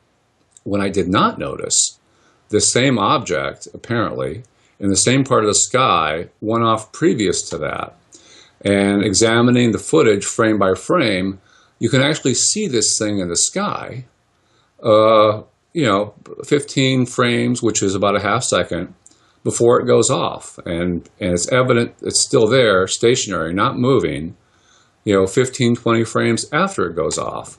when I did not notice, the same object, apparently, in the same part of the sky, went off previous to that. And examining the footage frame by frame, you can actually see this thing in the sky, 15 frames, which is about a half second, before it goes off. And it's evident it's still there, stationary, not moving, 15, 20 frames after it goes off.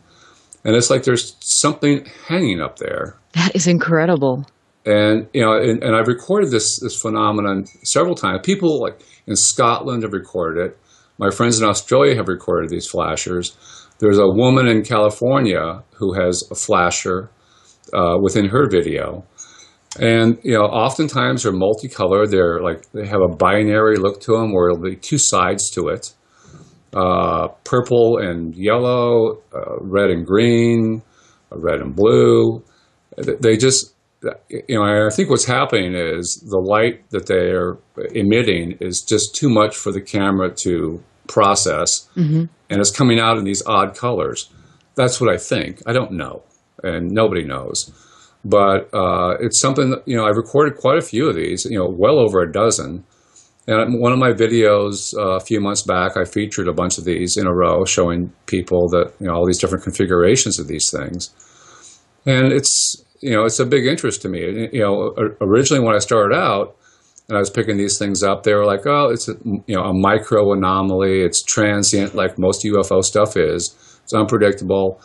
And it's like there's something hanging up there. That is incredible. And, and I've recorded this phenomenon several times. People like in Scotland have recorded it. My friends in Australia have recorded these flashers. There's a woman in California who has a flasher within her video. And, oftentimes they're multicolored. They have a binary look to them where there'll be two sides to it. Purple and yellow, red and green, red and blue. They just... I think what's happening is the light that they are emitting is just too much for the camera to process, and it's coming out in these odd colors. That's what I think. I don't know, and nobody knows. But it's something that, I've recorded quite a few of these, well over a dozen. And one of my videos a few months back, I featured a bunch of these in a row, showing people that, all these different configurations of these things. And it's a big interest to me. Originally when I started out and I was picking these things up, they were like, oh, it's a micro anomaly. It's transient, like most UFO stuff is. It's unpredictable.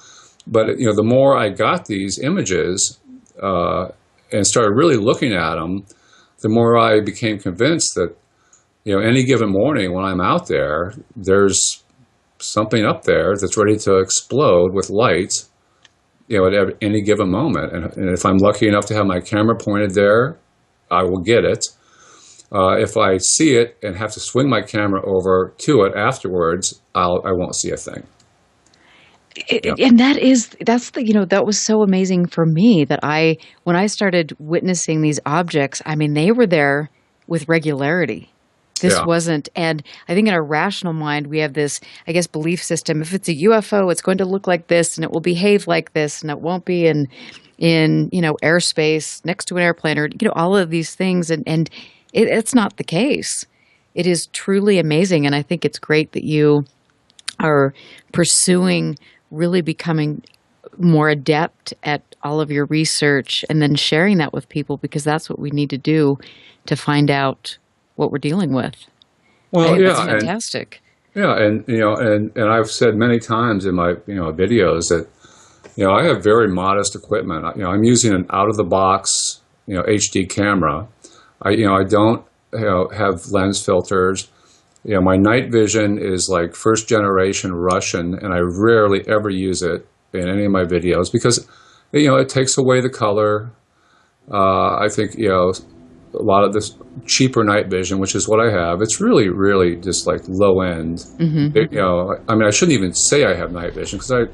But, the more I got these images and started really looking at them, the more I became convinced that, any given morning when I'm out there, there's something up there that's ready to explode with light, at any given moment. And if I'm lucky enough to have my camera pointed there, I will get it. If I see it and have to swing my camera over to it afterwards, I won't see a thing. And that was so amazing for me that when I started witnessing these objects, I mean, they were there with regularity. This wasn't, and I think in our rational mind, we have this, I guess, belief system. If it's a UFO, it's going to look like this, and it will behave like this, and it won't be in airspace next to an airplane, or all of these things, and it's not the case. It is truly amazing, and I think it's great that you are pursuing really becoming more adept at all of your research, and then sharing that with people, because that's what we need to do to find out what we're dealing with. Well, It's fantastic. And I've said many times in my videos that I have very modest equipment. I'm using an out of the box HD camera. I don't have lens filters. My night vision is like first generation Russian, and I rarely ever use it in any of my videos because it takes away the color. I think a lot of this cheaper night vision, which is what I have, it's really, really just like low end. Mm-hmm. I shouldn't even say I have night vision because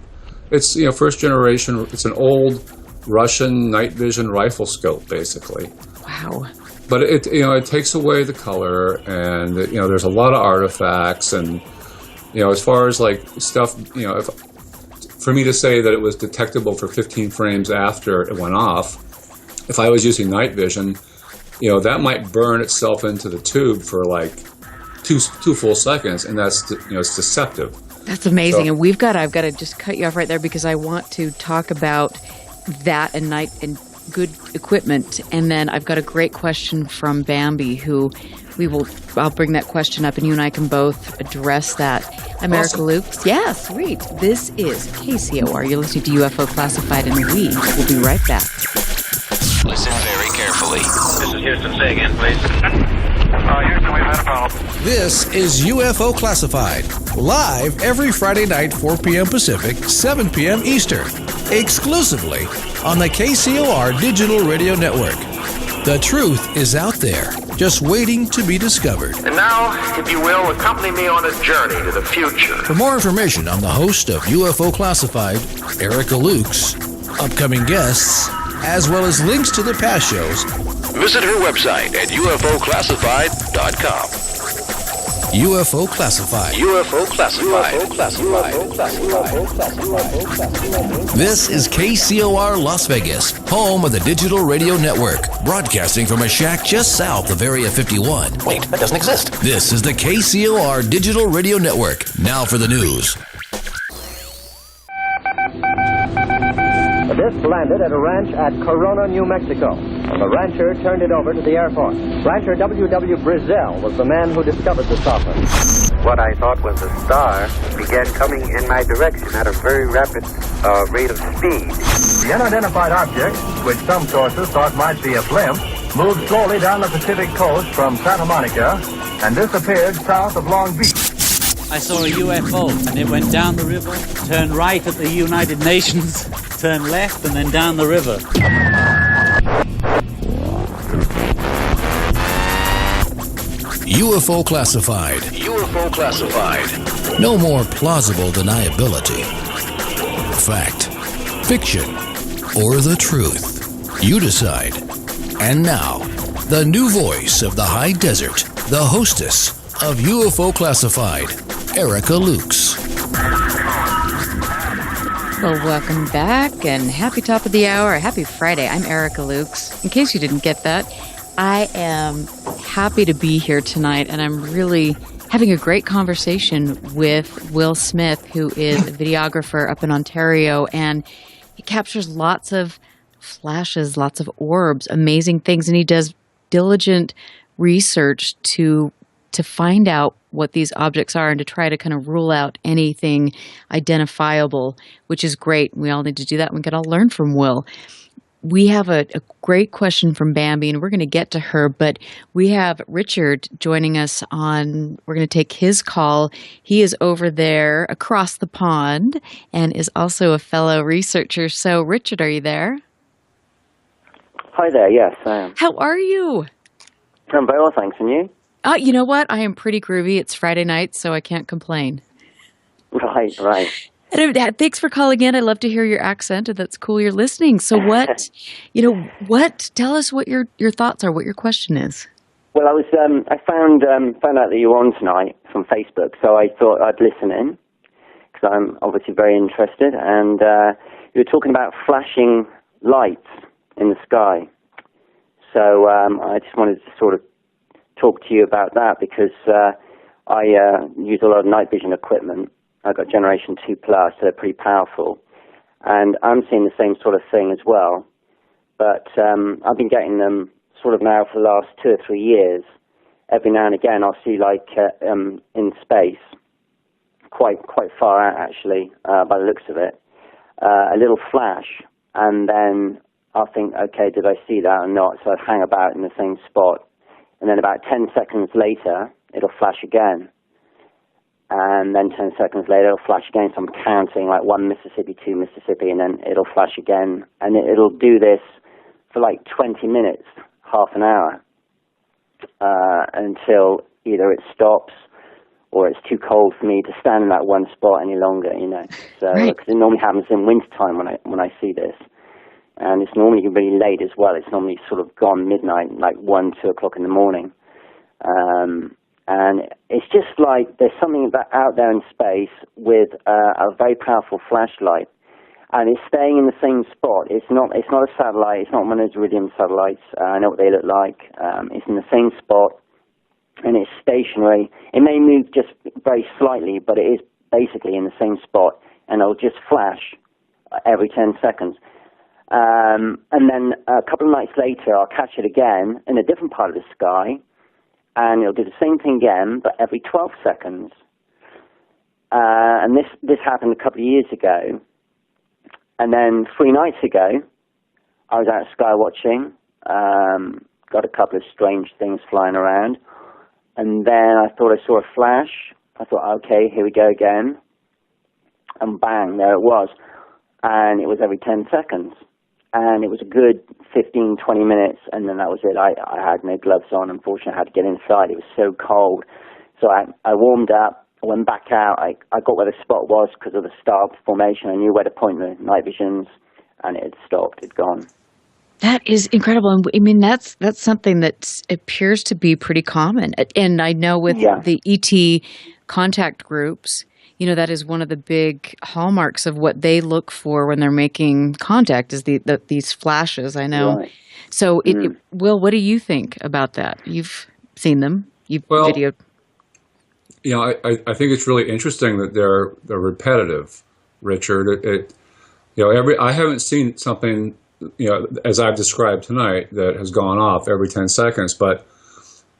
it's first generation. It's an old Russian night vision rifle scope, basically. Wow. But it takes away the color, and there's a lot of artifacts, and as far as like stuff, for me to say that it was detectable for 15 frames after it went off, if I was using night vision, that might burn itself into the tube for like two full seconds, and that's it's deceptive. That's amazing. So, and I've got to just cut you off right there because I want to talk about that and night and good equipment, and then I've got a great question from Bambi who I'll bring that question up and you and I can both address that. I'm Erica Lukes. Yeah, sweet. This is KCOR. You're listening to UFO Classified, and we will be right back. Listen very carefully. This is Houston. Say again, please. Houston, we've had a problem. This is UFO Classified, live every Friday night, 4 p.m. Pacific, 7 p.m. Eastern, exclusively on the KCOR Digital Radio Network. The truth is out there, just waiting to be discovered. And now, if you will, accompany me on a journey to the future. For more information on the host of UFO Classified, Erica Lukes, upcoming guests, as well as links to the past shows, visit her website at ufoclassified.com. UFO Classified. UFO Classified. This is KCOR Las Vegas, home of the Digital Radio Network, broadcasting from a shack just south of Area 51. Wait, that doesn't exist. This is the KCOR Digital Radio Network. Now for the news. The disc landed at a ranch at Corona, New Mexico, and the rancher turned it over to the Air Force. Rancher W.W. Brazell was the man who discovered the saucer. What I thought was a star began coming in my direction at a very rapid rate of speed. The unidentified object, which some sources thought might be a blimp, moved slowly down the Pacific coast from Santa Monica and disappeared south of Long Beach. I saw a UFO, and it went down the river, turned right at the United Nations, turned left, and then down the river. UFO Classified. UFO Classified. No more plausible deniability. Fact, fiction, or the truth. You decide. And now, the new voice of the high desert, the hostess of UFO Classified, Erica Lukes. Well, welcome back, and happy top of the hour. Happy Friday. I'm Erica Lukes. In case you didn't get that, I am happy to be here tonight, and I'm really having a great conversation with Will Smith, who is a videographer up in Ontario, and he captures lots of flashes, lots of orbs, amazing things, and he does diligent research to find out what these objects are and to try to kind of rule out anything identifiable, which is great. We all need to do that. We got to learn from Will. We have a great question from Bambi, and we're going to get to her, but we have Richard joining us on, we're going to take his call. He is over there across the pond and is also a fellow researcher. So, Richard, are you there? Hi there, yes, I am. How are you? I'm very well, thanks, and you? You know what? I am pretty groovy. It's Friday night, so I can't complain. Right. And thanks for calling in. I love to hear your accent, and that's cool you're listening. So what, tell us what your thoughts are, what your question is. Well, I found out that you were on tonight from Facebook, so I thought I'd listen in, because I'm obviously very interested. And you were talking about flashing lights in the sky. So I just wanted to sort of talk to you about that, because I use a lot of night vision equipment. I've got Generation 2 Plus, so they're pretty powerful. And I'm seeing the same sort of thing as well. But I've been getting them sort of now for the last 2 or 3 years. Every now and again I'll see, like, in space, quite far out actually, by the looks of it, a little flash, and then I'll think, okay, did I see that or not? So I'd hang about in the same spot, and then about 10 seconds later, it'll flash again. And then 10 seconds later, it'll flash again. So I'm counting, like 1 Mississippi, 2 Mississippi, and then it'll flash again. And it'll do this for like 20 minutes, half an hour, until either it stops or it's too cold for me to stand in that one spot any longer, So, because it normally happens in wintertime when I see this. And it's normally really late as well. It's normally sort of gone midnight, like 1, 2 o'clock in the morning. And it's just like there's something out there in space with a very powerful flashlight, and it's staying in the same spot. It's not a satellite. It's not one of those Iridium satellites. I know what they look like. It's in the same spot, and it's stationary. It may move just very slightly, but it is basically in the same spot, and it'll just flash every 10 seconds. And then a couple of nights later, I'll catch it again in a different part of the sky, and it'll do the same thing again, but every 12 seconds. And this happened a couple of years ago. And then 3 nights ago, I was out sky watching, got a couple of strange things flying around, and then I thought I saw a flash. I thought, okay, here we go again. And bang, there it was. And it was every 10 seconds. And it was a good 15, 20 minutes, and then that was it. I had no gloves on. Unfortunately, I had to get inside. It was so cold. So I warmed up. I went back out. I got where the spot was because of the star formation. I knew where to point the night visions, and it had stopped. It'd gone. That is incredible. And I mean, that's something that appears to be pretty common. And I know with the ET contact groups, that is one of the big hallmarks of what they look for when they're making contact is these flashes, I know. Right. So, Will, what do you think about that? You've seen them. You've videoed. I think it's really interesting that they're repetitive, Richard. I haven't seen something, as I've described tonight, that has gone off every 10 seconds. But,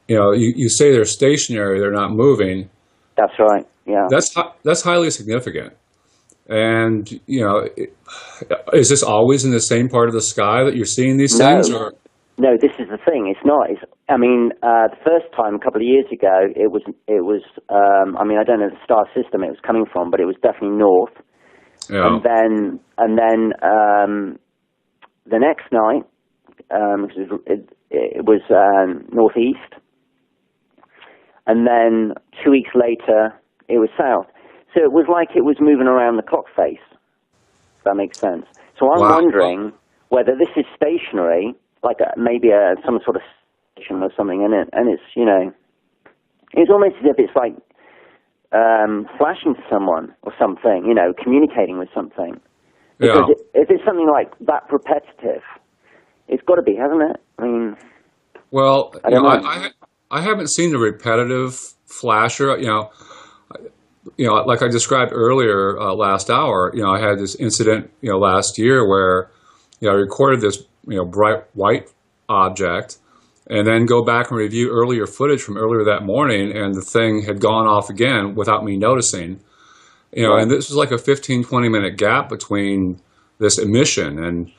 you say they're stationary, they're not moving. That's right. Yeah. That's highly significant. And, is this always in the same part of the sky that you're seeing these things? Or? No, this is the thing. It's not. The first time, a couple of years ago, it was. I don't know the star system it was coming from, but it was definitely north. Yeah. And then the next night, it was northeast. And then 2 weeks later, it was south. So it was like it was moving around the clock face, if that makes sense. So I'm wondering whether this is stationary, like maybe some sort of station or something in it, and it's, it's almost as if it's like flashing to someone or something, communicating with something. Because if it's something like that repetitive, it's got to be, hasn't it? I mean, well, I don't know. I haven't seen the repetitive flasher, like I described earlier last hour, I had this incident, last year where, I recorded this, bright white object and then go back and review earlier footage from earlier that morning, and the thing had gone off again without me noticing, and this was like a 15, 20-minute gap between this emission, and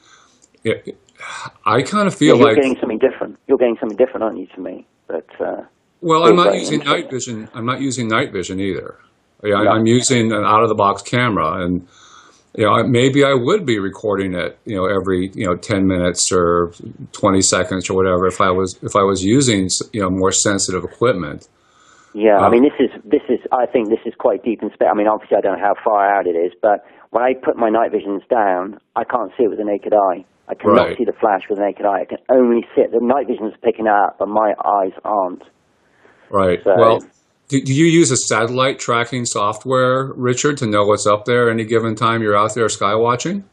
I kind of feel you're getting something different. You're getting something different, aren't you, to me? But, I'm not using night vision. I'm not using night vision either. I'm using an out-of-the-box camera, and maybe I would be recording it, every 10 minutes or 20 seconds or whatever if I was using more sensitive equipment. Yeah, I mean, this is. I think this is quite deep in space. I mean, obviously, I don't know how far out it is, but when I put my night visions down, I can't see it with the naked eye. I cannot see the flash with the naked eye. I can only see it. The night vision's picking it up, but my eyes aren't. Right. So, well, do you use a satellite tracking software, Richard, to know what's up there any given time you're out there sky watching?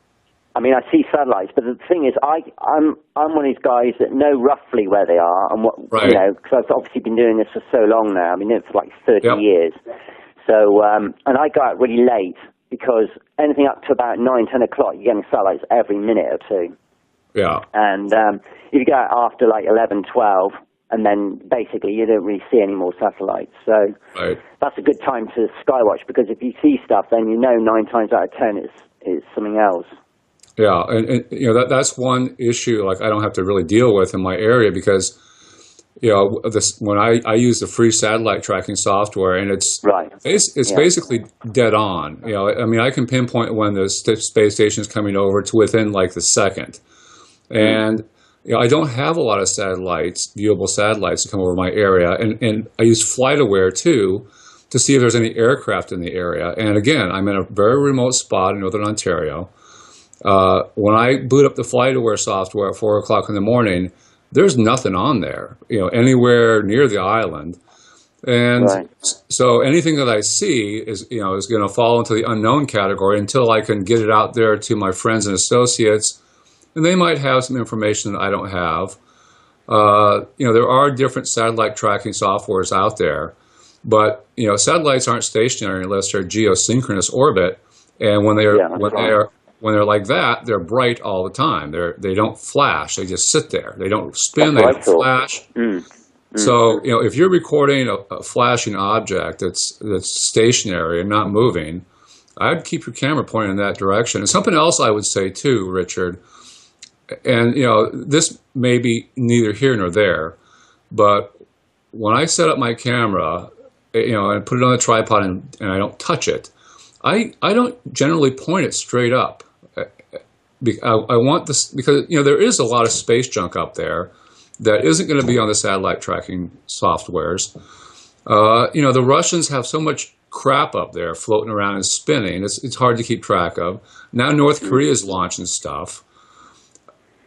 I mean, I see satellites, but the thing is, I'm one of these guys that know roughly where they are and what you know, because I've obviously been doing this for so long now. I've been doing it for like 30 years. So, and I go out really late because anything up to about 9, 10 o'clock, you're getting satellites every minute or two. Yeah. And if you go out after like 11, 12, and then basically you don't really see any more satellites. So that's a good time to skywatch, because if you see stuff, then you know 9 times out of 10 it's something else. Yeah, and you know that's one issue like I don't have to really deal with in my area, because you know when I use the free satellite tracking software, and it's basically dead on. You know, I mean, I can pinpoint when the space station is coming over to within like the second, and you know I don't have a lot of satellites, viewable satellites, to come over my area, and I use FlightAware too to see if there's any aircraft in the area. And again, I'm in a very remote spot in northern Ontario. When I boot up the FlightAware software at 4 o'clock in the morning, there's nothing on there, you know, anywhere near the island. And so anything that I see is going to fall into the unknown category until I can get it out there to my friends and associates, and they might have some information that I don't have. You know, there are different satellite tracking softwares out there, but you know, satellites aren't stationary unless they're geosynchronous orbit, and when they're like that, they're bright all the time. They don't flash. They just sit there. They don't spin. They don't flash. So, you know, if you're recording a flashing object that's stationary and not moving, I'd keep your camera pointed in that direction. And something else I would say too, Richard, and you know, this may be neither here nor there, but when I set up my camera, you know, and put it on a tripod and I don't touch it, I don't generally point it straight up. I want this because, you know, there is a lot of space junk up there that isn't going to be on the satellite tracking softwares. You know, the Russians have so much crap up there floating around and spinning. It's hard to keep track of. Now North Korea is launching stuff.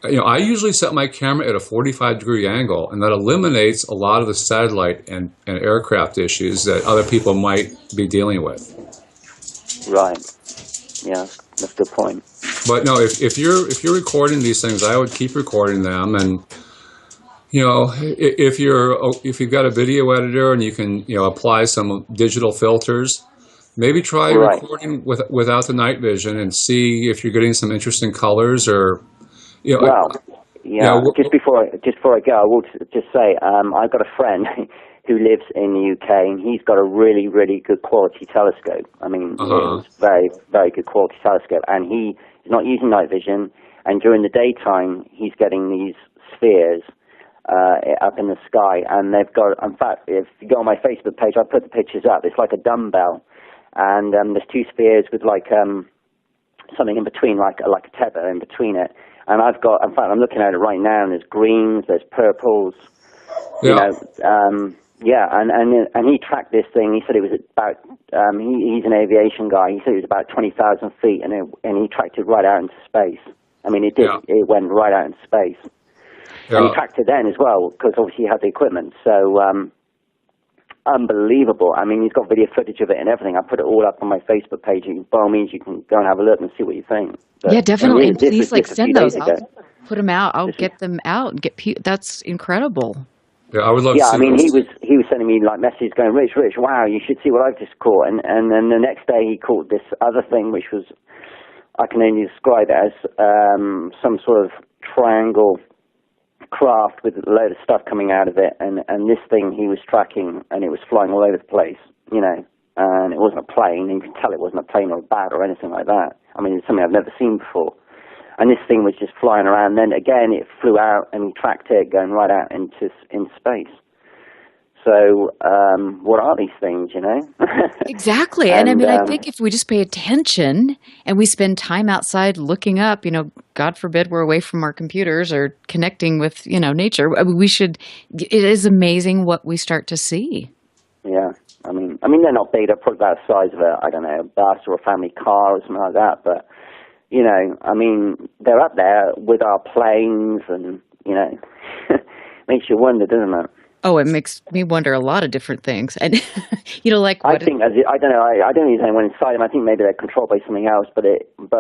You know, I usually set my camera at a 45-degree angle, and that eliminates a lot of the satellite and aircraft issues that other people might be dealing with. Right. Yeah, that's a good point. But no, if you're recording these things, I would keep recording them, and you know, if you've got a video editor and you can, you know, apply some digital filters, maybe try recording without the night vision and see if you're getting some interesting colors or, you know. Well, yeah. Just before I go, I will just say I've got a friend who lives in the UK, and he's got a really, really good quality telescope. I mean, it's very, very good quality telescope, and he is not using night vision, and during the daytime, he's getting these spheres up in the sky, and they've got, in fact, if you go on my Facebook page, I put the pictures up, it's like a dumbbell, and there's two spheres with like something in between, like a tether in between it, and I've got, in fact, I'm looking at it right now, and there's greens, there's purples, you know, yeah, and he tracked this thing. He said it was about. He's an aviation guy. He said it was about 20,000 feet, and he tracked it right out into space. I mean, it did. Yeah. It went right out into space, and he tracked it then as well because obviously he had the equipment. So unbelievable. I mean, he's got video footage of it and everything. I put it all up on my Facebook page. By all means, you can go and have a look and see what you think. But, yeah, definitely. And please, like, send those. I'll put them out. I'll get them out and get. That's incredible. Yeah, I would love to see. I mean, he was sending me like messages going, Rich, wow, you should see what I've just caught. And then the next day he caught this other thing, which was, I can only describe it as some sort of triangle craft with a load of stuff coming out of it. And this thing he was tracking, and it was flying all over the place, you know. And it wasn't a plane. You can tell it wasn't a plane or a bat or anything like that. I mean, it's something I've never seen before. And this thing was just flying around. Then again, it flew out and he tracked it going right out in space. So what are these things, you know? Exactly. And I mean, I think if we just pay attention and we spend time outside looking up, you know, God forbid we're away from our computers or connecting with, you know, nature. I mean, it is amazing what we start to see. Yeah. I mean, they're not big. They're probably about the size of a bus or a family car or something like that. But, you know, I mean, they're up there with our planes and, you know, makes you wonder, doesn't it? Oh, it makes me wonder a lot of different things. And, you know, like what I think, I don't know, I don't even went inside them. I think maybe they're controlled by something else, but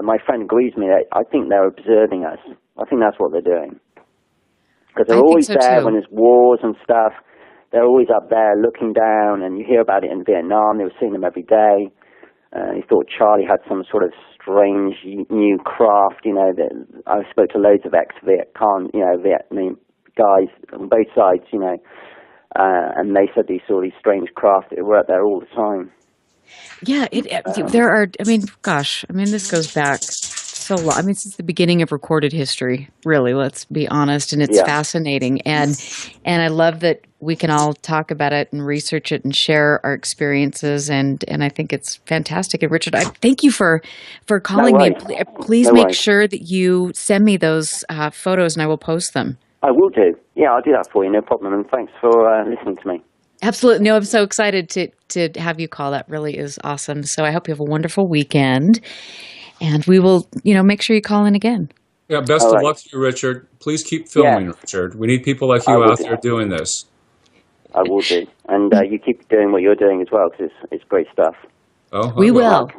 my friend agrees with me that I think they're observing us. I think that's what they're doing. Because they're always there when there's wars and stuff. They're always up there looking down, and you hear about it in Vietnam. They were seeing them every day. He thought Charlie had some sort of strange new craft, you know. That I spoke to loads of ex-Vietcong, you know, Vietnamese guys on both sides, you know, and they said they saw these strange craft that were out there all the time. Yeah, there are, I mean, gosh, I mean, this goes back so long. I mean, since the beginning of recorded history, really, let's be honest, and it's fascinating. And I love that we can all talk about it and research it and share our experiences, and I think it's fantastic. And Richard, I thank you for calling me. Please make sure that you send me those photos, and I will post them. I will do. Yeah, I'll do that for you, no problem. And thanks for listening to me. Absolutely. No, I'm so excited to have you call. That really is awesome. So I hope you have a wonderful weekend. And we will, you know, make sure you call in again. Yeah, best of luck to you, Richard. Please keep filming, Richard. We need people like you out there doing this. I will do. And you keep doing what you're doing as well, because it's great stuff. Oh, we will.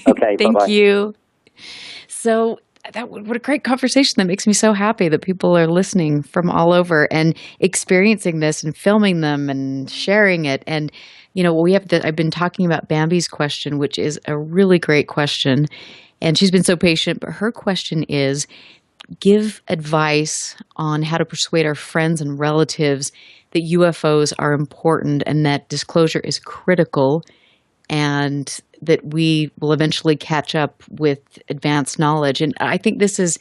Okay, Thank bye-bye. you. So what a great conversation. That makes me so happy that people are listening from all over and experiencing this and filming them and sharing it. And, you know, I've been talking about Bambi's question, which is a really great question. And she's been so patient, but her question is, give advice on how to persuade our friends and relatives that UFOs are important and that disclosure is critical, and that we will eventually catch up with advanced knowledge. And I think this is,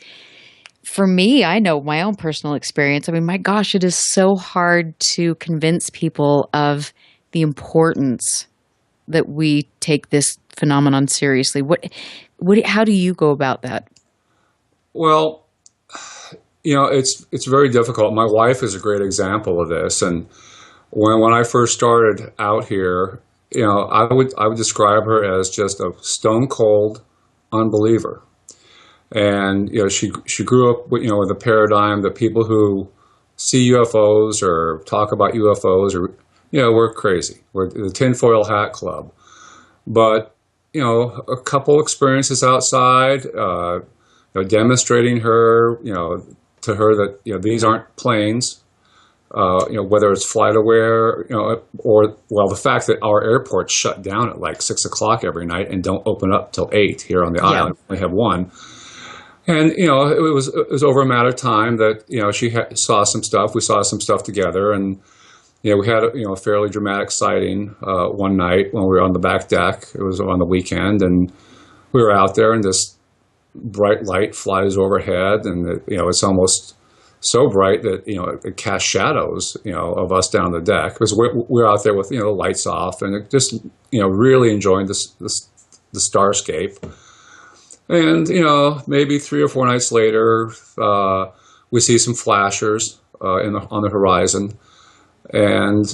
for me, I know my own personal experience. I mean, my gosh, it is so hard to convince people of the importance that we take this phenomenon seriously. How do you go about that? Well, you know, it's very difficult. My wife is a great example of this. And when I first started out here, you know, I would describe her as just a stone cold unbeliever. And, you know, she grew up with, you know, with a paradigm that people who see UFOs or talk about UFOs or, you know, we're crazy. We're the tinfoil hat club. But, you know, a couple experiences outside, you know, demonstrating to her that, you know, these aren't planes. You know, whether it's FlightAware, you know, or, well, the fact that our airports shut down at like 6 o'clock every night and don't open up till 8 here on the island. We have one. And, you know, it was over a matter of time that, you know, she saw some stuff. We saw some stuff together. And, you know, we had, a fairly dramatic sighting one night when we were on the back deck. It was on the weekend. And we were out there, and this bright light flies overhead. And, you know, it's almost so bright that, you know, it casts shadows, you know, of us down the deck, because we're out there with, you know, the lights off, and it just, you know, really enjoying the starscape. And, you know, maybe 3 or 4 nights later, we see some flashers on the horizon, and,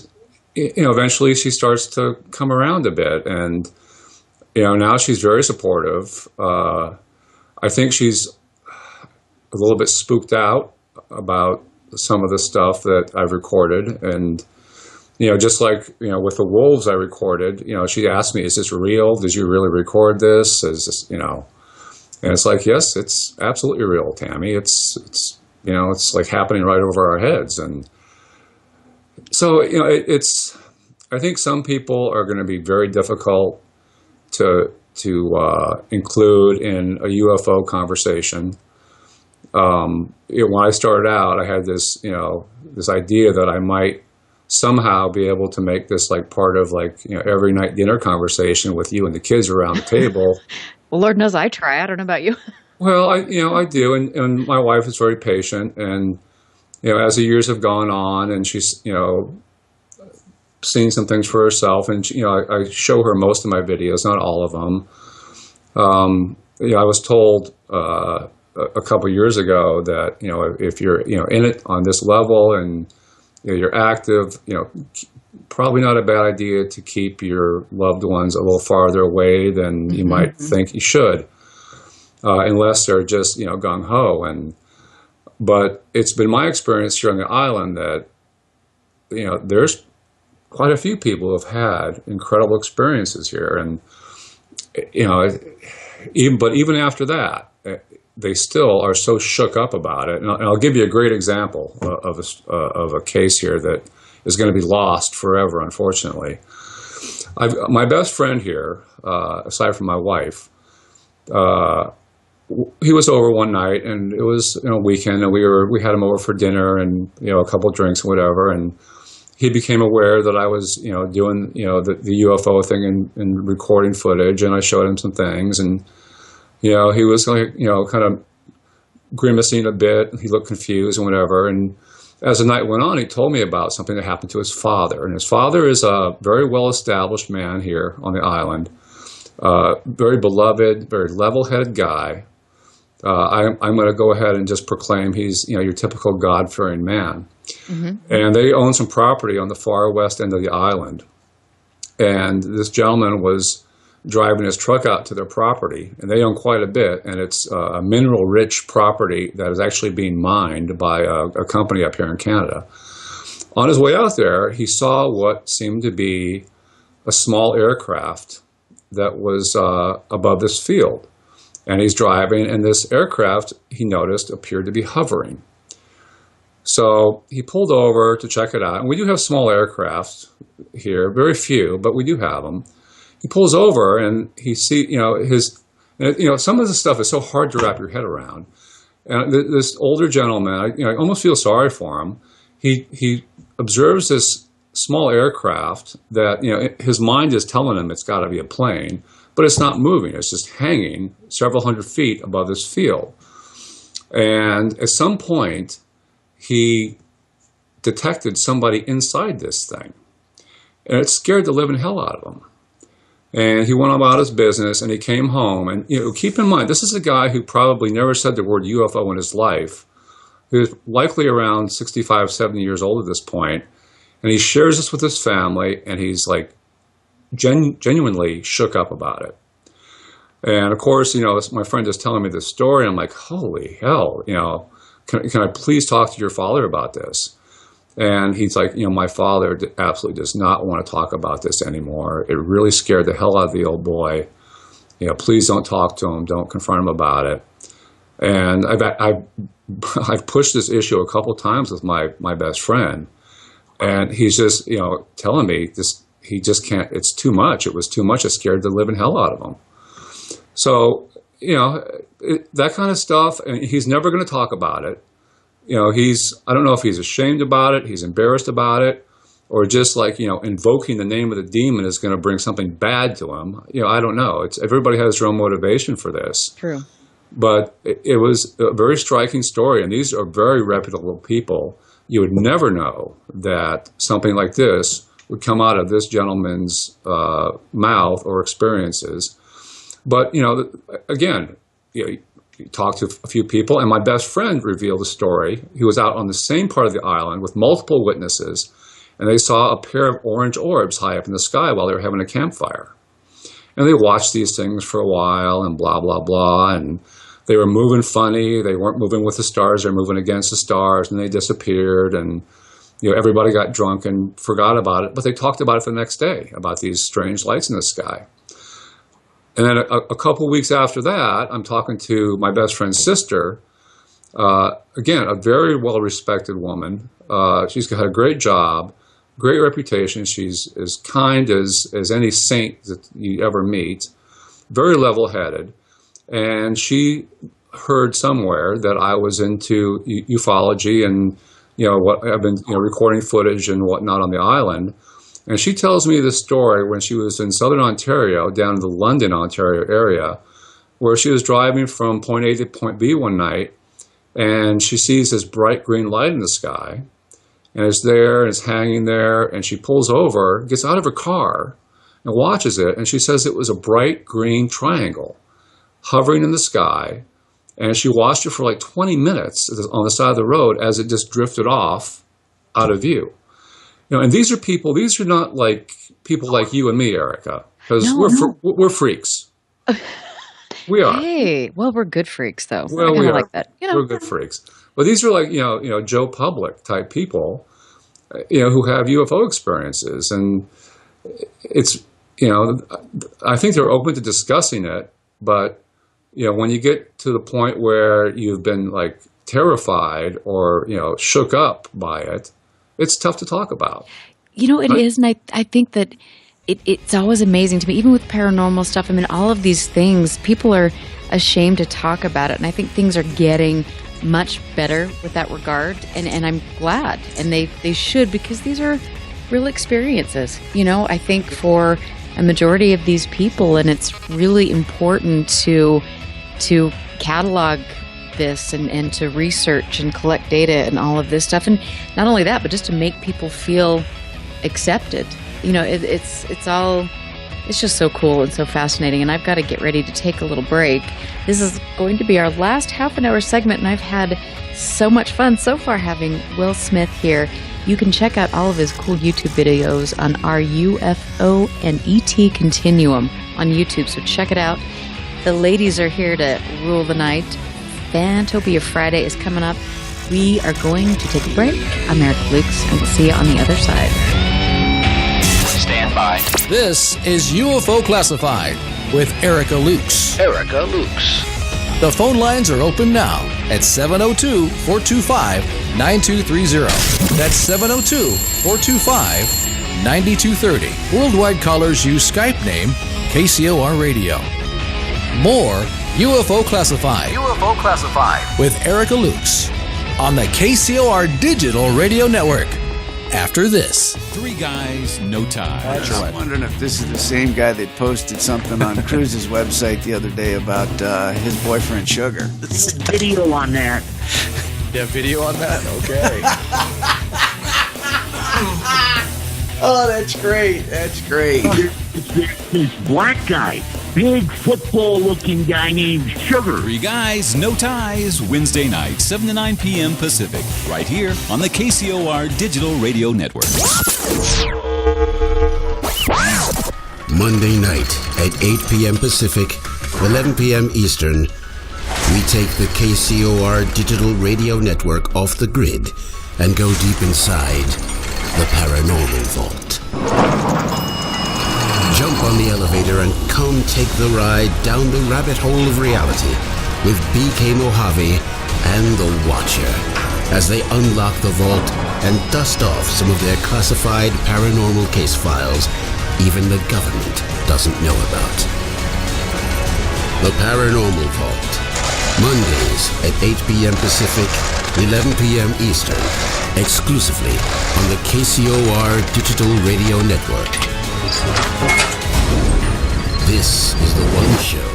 you know, eventually she starts to come around a bit, and, you know, now she's very supportive. I think she's a little bit spooked out about some of the stuff that I've recorded. And, you know, just like, you know, with the wolves I recorded, you know, she asked me, is this real? Did you really record this? Is this, you know, and it's like, yes, it's absolutely real, Tammy. It's, you know, it's like happening right over our heads. And so, you know, I think some people are going to be very difficult to include in a UFO conversation. When I started out, I had this, you know, this idea that I might somehow be able to make this like part of, like, you know, every night dinner conversation with you and the kids around the table. Well, Lord knows I try. I don't know about you. Well, I do. And my wife is very patient. And, you know, as the years have gone on, and she's, you know, seen some things for herself, and, you know, I show her most of my videos, not all of them. You know, I was told, a couple years ago that, you know, if you're, you know, in it on this level and, you know, you're active, you know, probably not a bad idea to keep your loved ones a little farther away than you might think you should, unless they're just, gung-ho. But it's been my experience here on the island that, there's quite a few people who have had incredible experiences here. And, even after that, they still are so shook up about it. And I'll give you a great example of a case here that is going to be lost forever, unfortunately. My best friend here, aside from my wife, he was over one night, and it was a weekend, and we had him over for dinner and a couple of drinks and whatever, and he became aware that I was doing the UFO thing and recording footage, and I showed him some things, and he was like kind of grimacing a bit. He looked confused and whatever, and as the night went on, he told me about something that happened to his father, and his father is a very well-established man here on the island, very beloved, very level-headed guy. I'm going to go ahead and just proclaim he's your typical God-fearing man. And they own some property on the far west end of the island. And this gentleman was driving his truck out to their property, and they own quite a bit, and it's a mineral-rich property that is actually being mined by a company up here in Canada. On his way out there, he saw what seemed to be a small aircraft that was above this field. And he's driving, and this aircraft, he noticed, appeared to be hovering. So he pulled over to check it out. And we do have small aircraft here, very few, but we do have them. He pulls over, and he sees, some of the stuff is so hard to wrap your head around. And this older gentleman, I almost feel sorry for him. He observes this small aircraft that, his mind is telling him it's got to be a plane, but it's not moving. It's just hanging several hundred feet above this field. And at some point, he detected somebody inside this thing. And it scared the living hell out of him. And he went about his business, and he came home. And keep in mind, this is a guy who probably never said the word UFO in his life. He was likely around 65, 70 years old at this point. And he shares this with his family, and he's like genuinely shook up about it. And of course, my friend is telling me this story, and I'm like, holy hell, can I please talk to your father about this? And he's like, my father absolutely does not want to talk about this anymore. It really scared the hell out of the old boy. Please don't talk to him. Don't confront him about it. And I've pushed this issue a couple times with my best friend, and he's just, telling me this. He just can't, it's too much. It was too much. It scared the living hell out of him. So, that kind of stuff, and he's never going to talk about it. I don't know if he's ashamed about it, he's embarrassed about it, or just like, invoking the name of the demon is going to bring something bad to him. I don't know. Everybody has their own motivation for this. True. But it was a very striking story, and these are very reputable people. You would never know that something like this would come out of this gentleman's mouth or experiences. But, again, you talk to a few people, and my best friend revealed a story. He was out on the same part of the island with multiple witnesses, and they saw a pair of orange orbs high up in the sky while they were having a campfire. And they watched these things for a while and blah, blah, blah, and they were moving funny. They weren't moving with the stars. They were moving against the stars, and they disappeared, and everybody got drunk and forgot about it, but they talked about it the next day, about these strange lights in the sky. And then a couple weeks after that, I'm talking to my best friend's sister, again, a very well-respected woman. She's got a great job, great reputation. She's as kind as any saint that you ever meet, very level-headed. And she heard somewhere that I was into ufology and what I've been recording footage and whatnot on the island. And she tells me this story when she was in southern Ontario, down in the London, Ontario area, where she was driving from point A to point B one night, and she sees this bright green light in the sky, and it's there, and it's hanging there, and she pulls over, gets out of her car, and watches it, and she says it was a bright green triangle hovering in the sky, and she watched it for like 20 minutes on the side of the road as it just drifted off out of view. and these are people. These are not like people like you and me, Erica, because we're freaks. We are. Hey, well, we're good freaks, though. Well, I we are. like that. We're good freaks. But these are like Joe Public type people, who have UFO experiences, and it's I think they're open to discussing it, but when you get to the point where you've been like terrified or shook up by it, it's tough to talk about. It is, and I think that it's always amazing to me, even with paranormal stuff. I mean, all of these things, people are ashamed to talk about it, and I think things are getting much better with that regard, and I'm glad, and they should, because these are real experiences. I think for a majority of these people, and it's really important to catalog this and to research and collect data and all of this stuff, and not only that, but just to make people feel accepted. It's just so cool and so fascinating, and I've got to get ready to take a little break. This is going to be our last half an hour segment, and I've had so much fun so far having Will Smith here. You can check out all of his cool YouTube videos on our UFO and ET Continuum on YouTube, so check it out. The ladies are here to rule the night. Fantopia Friday is coming up. We are going to take a break. I'm Erica Lukes, and we'll see you on the other side. Stand by. This is UFO Classified with Erica Lukes. Erica Lukes. The phone lines are open now at 702-425-9230. That's 702-425-9230. Worldwide callers use Skype name KCOR Radio. More UFO Classified. UFO Classified with Erica Lukes on the KCOR Digital Radio Network. After this. 3 guys, no ties. I'm wondering if this is the same guy that posted something on Cruz's website the other day about his boyfriend Sugar. Video on that. Yeah, video on that? Okay. Oh, that's great. That's great. This black guy, big football-looking guy named Sugar. 3 guys, no ties. Wednesday night, 7 to 9 p.m. Pacific. Right here on the KCOR Digital Radio Network. Monday night at 8 p.m. Pacific, 11 p.m. Eastern, we take the KCOR Digital Radio Network off the grid and go deep inside the paranormal vault. Jump on the elevator and come take the ride down the rabbit hole of reality with BK Mojave and The Watcher as they unlock the vault and dust off some of their classified paranormal case files even the government doesn't know about. The Paranormal Vault. Mondays at 8 p.m. Pacific, 11 p.m. Eastern, exclusively on the KCOR Digital Radio Network. This is the one show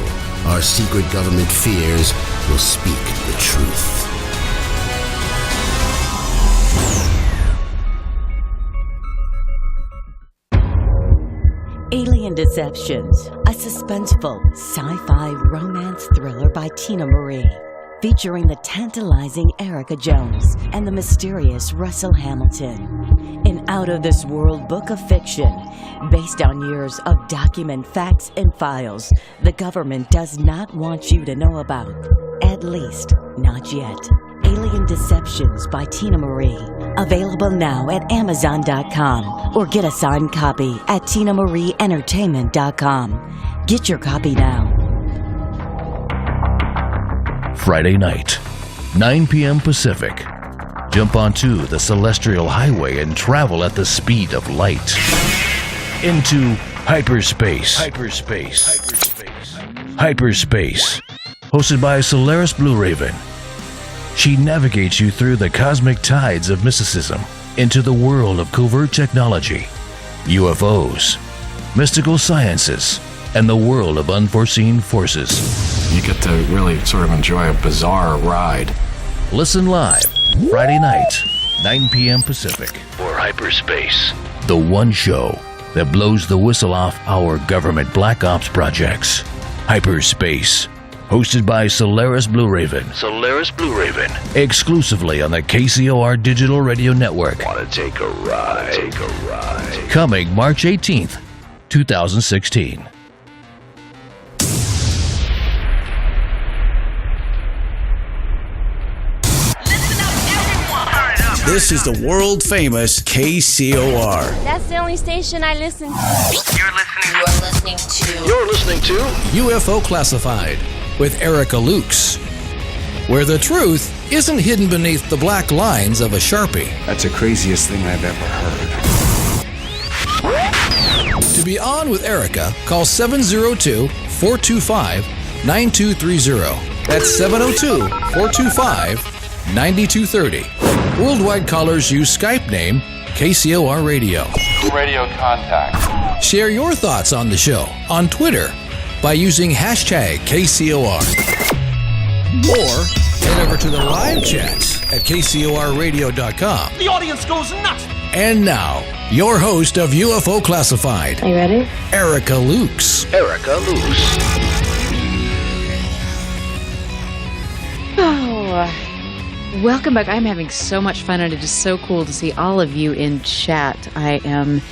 our secret government fears will speak the truth. Alien Deceptions, a suspenseful sci-fi romance thriller by Tina Marie, featuring the tantalizing Erica Jones and the mysterious Russell Hamilton. An out-of-this-world book of fiction based on years of document facts and files the government does not want you to know about. At least, not yet. Alien Deceptions by Tina Marie. Available now at Amazon.com or get a signed copy at TinaMarieEntertainment.com. Get your copy now. Friday night, 9 p.m. Pacific. Jump onto the Celestial Highway and travel at the speed of light. Into hyperspace. Hyperspace. Hosted by Solaris Blue Raven. She navigates you through the cosmic tides of mysticism into the world of covert technology, UFOs, mystical sciences, and the world of unforeseen forces. You get to really sort of enjoy a bizarre ride. Listen live, Friday night, 9 p.m. Pacific. For Hyperspace. The one show that blows the whistle off our government black ops projects. Hyperspace. hosted by Solaris Blue Raven. Solaris Blue Raven. Exclusively on the KCOR Digital Radio Network. Want to take a ride? Take a ride. Coming March 18th, 2016. This is the world-famous KCOR. That's the only station I listen to. You're listening to UFO Classified with Erica Lukes, where the truth isn't hidden beneath the black lines of a Sharpie. That's the craziest thing I've ever heard. To be on with Erica, call 702-425-9230. That's 702-425-9230. Worldwide callers use Skype name KCOR Radio. Radio contact. Share your thoughts on the show on Twitter by using hashtag KCOR. Or head over to the live chats at KCORradio.com. The audience goes nuts. And now, your host of UFO Classified. Are you ready? Erica Lukes. Erica Lukes. Oh, welcome back. I'm having so much fun, and it is so cool to see all of you in chat. I am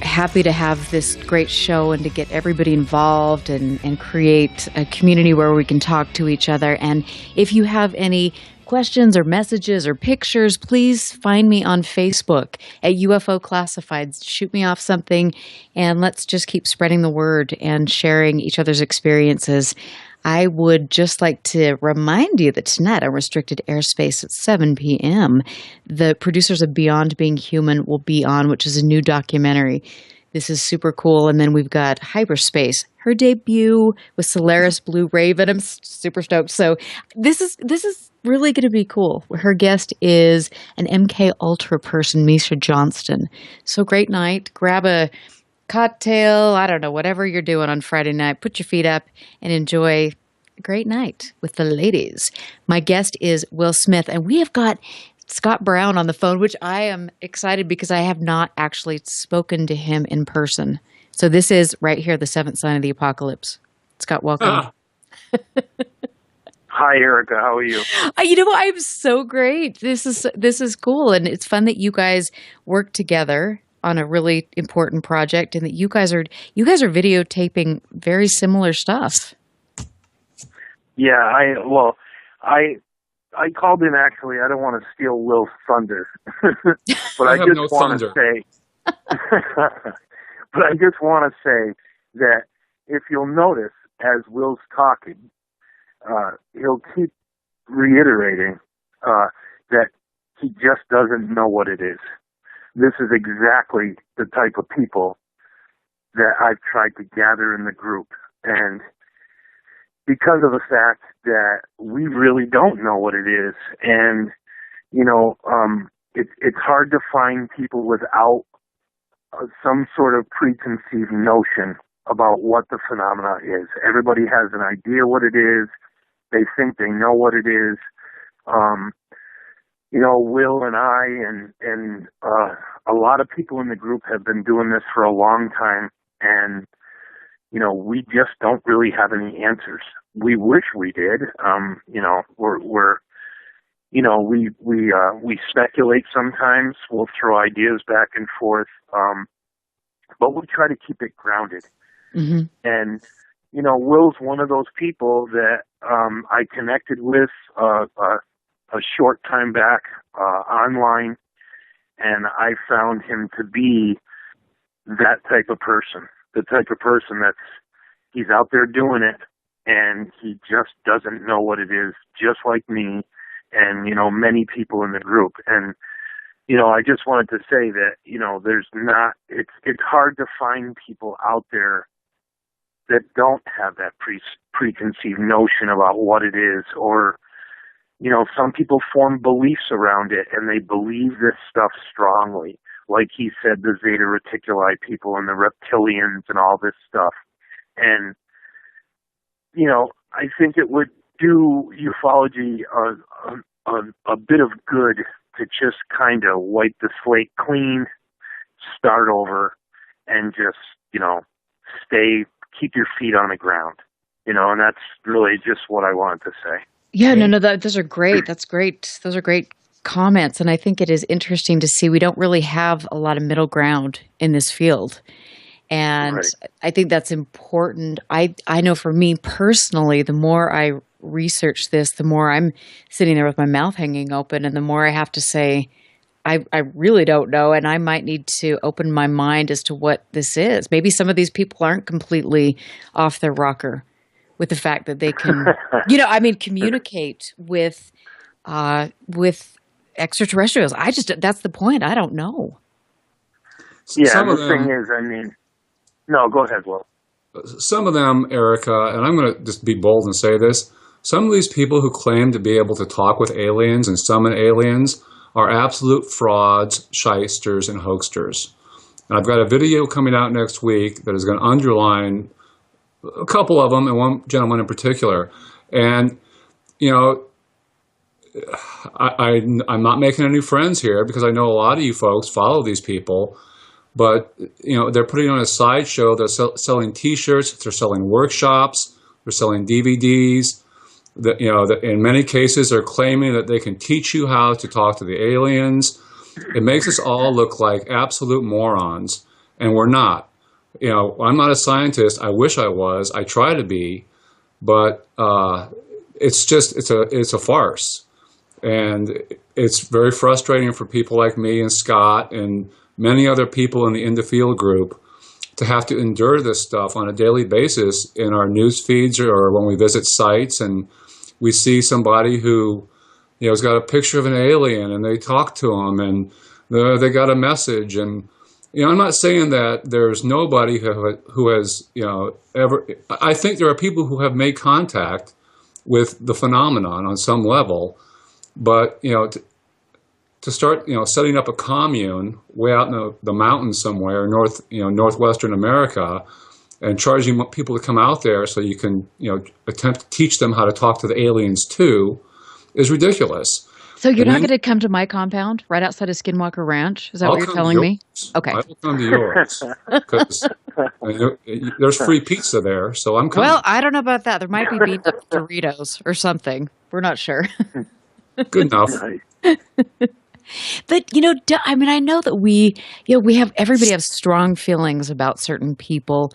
happy to have this great show and to get everybody involved and create a community where we can talk to each other. And if you have any questions or messages or pictures, please find me on Facebook at UFO Classifieds. Shoot me off something, and let's just keep spreading the word and sharing each other's experiences. I would just like to remind you that tonight on Restricted Airspace at 7 p.m., the producers of Beyond Being Human will be on, which is a new documentary. This is super cool. And then we've got Hyperspace, her debut with Solaris Blue Raven. I'm super stoked. So this is really going to be cool. Her guest is an MK Ultra person, Misha Johnston. So great night. Grab a cocktail, I don't know, whatever you're doing on Friday night, put your feet up and enjoy a great night with the ladies. My guest is Will Smith, and we have got Scott Brown on the phone, which I am excited because I have not actually spoken to him in person. So this is right here, the seventh sign of the apocalypse. Scott, welcome. Hi, Erica. How are you? You know what? I'm so great. This is cool, and it's fun that you guys work together on a really important project, and that you guys are videotaping very similar stuff. Yeah, I called in actually. I don't want to steal Will's thunder, but I just want to say, but I just want to say that if you'll notice, as Will's talking, he'll keep reiterating that he just doesn't know what it is. This is exactly the type of people that I've tried to gather in the group. And because of the fact that we really don't know what it is, and, you know, it's hard to find people without some sort of preconceived notion about what the phenomena is. Everybody has an idea what it is. They think they know what it is. You know, Will and I and a lot of people in the group have been doing this for a long time, and, you know, we just don't really have any answers. We wish we did. You know, we're you know, we speculate sometimes. We'll throw ideas back and forth, but we try to keep it grounded. Mm-hmm. And, you know, Will's one of those people that I connected with a short time back online, and I found him to be that type of person, the type of person he's out there doing it, and he just doesn't know what it is, just like me and, you know, many people in the group. And, you know, I just wanted to say that, you know, it's hard to find people out there that don't have that preconceived notion about what it is, or, you know, some people form beliefs around it and they believe this stuff strongly. Like he said, the Zeta Reticuli people and the reptilians and all this stuff. And, you know, I think it would do ufology a bit of good to just kind of wipe the slate clean, start over, and just, you know, keep your feet on the ground. and that's really just what I wanted to say. Yeah, no, those are great. That's great. Those are great comments. And I think it is interesting to see we don't really have a lot of middle ground in this field. And right. I think that's important. I know for me personally, the more I research this, the more I'm sitting there with my mouth hanging open, and the more I have to say, I really don't know, and I might need to open my mind as to what this is. Maybe some of these people aren't completely off their rocker with the fact that they can, communicate with extraterrestrials. That's the point. I don't know. Yeah, the thing is, no, go ahead, Will. Some of them, Erica, and I'm going to just be bold and say this, some of these people who claim to be able to talk with aliens and summon aliens are absolute frauds, shysters, and hoaxsters. And I've got a video coming out next week that is going to underline a couple of them, and one gentleman in particular. And, I'm not making any friends here because I know a lot of you folks follow these people. But, they're putting on a sideshow. They're selling T-shirts. They're selling workshops. They're selling DVDs. In many cases, they're claiming that they can teach you how to talk to the aliens. It makes us all look like absolute morons, and we're not. I'm not a scientist. I wish I was. I try to be, but it's a farce, and it's very frustrating for people like me and Scott and many other people in the In the Field group to have to endure this stuff on a daily basis in our news feeds or when we visit sites and we see somebody who has got a picture of an alien and they talk to them and they got a message. And I'm not saying that there's nobody who has ever. I think there are people who have made contact with the phenomenon on some level, but to start, setting up a commune way out in the mountains somewhere, northwestern America, and charging people to come out there so you can, attempt to teach them how to talk to the aliens too, is ridiculous. So you're not going to come to my compound right outside of Skinwalker Ranch? Is that what you're telling me? Okay. I will come to yours because there's free pizza there, so I'm coming. Well, I don't know about that. There might be beans up Doritos or something. We're not sure. Good enough. But, I know that we have, everybody has strong feelings about certain people,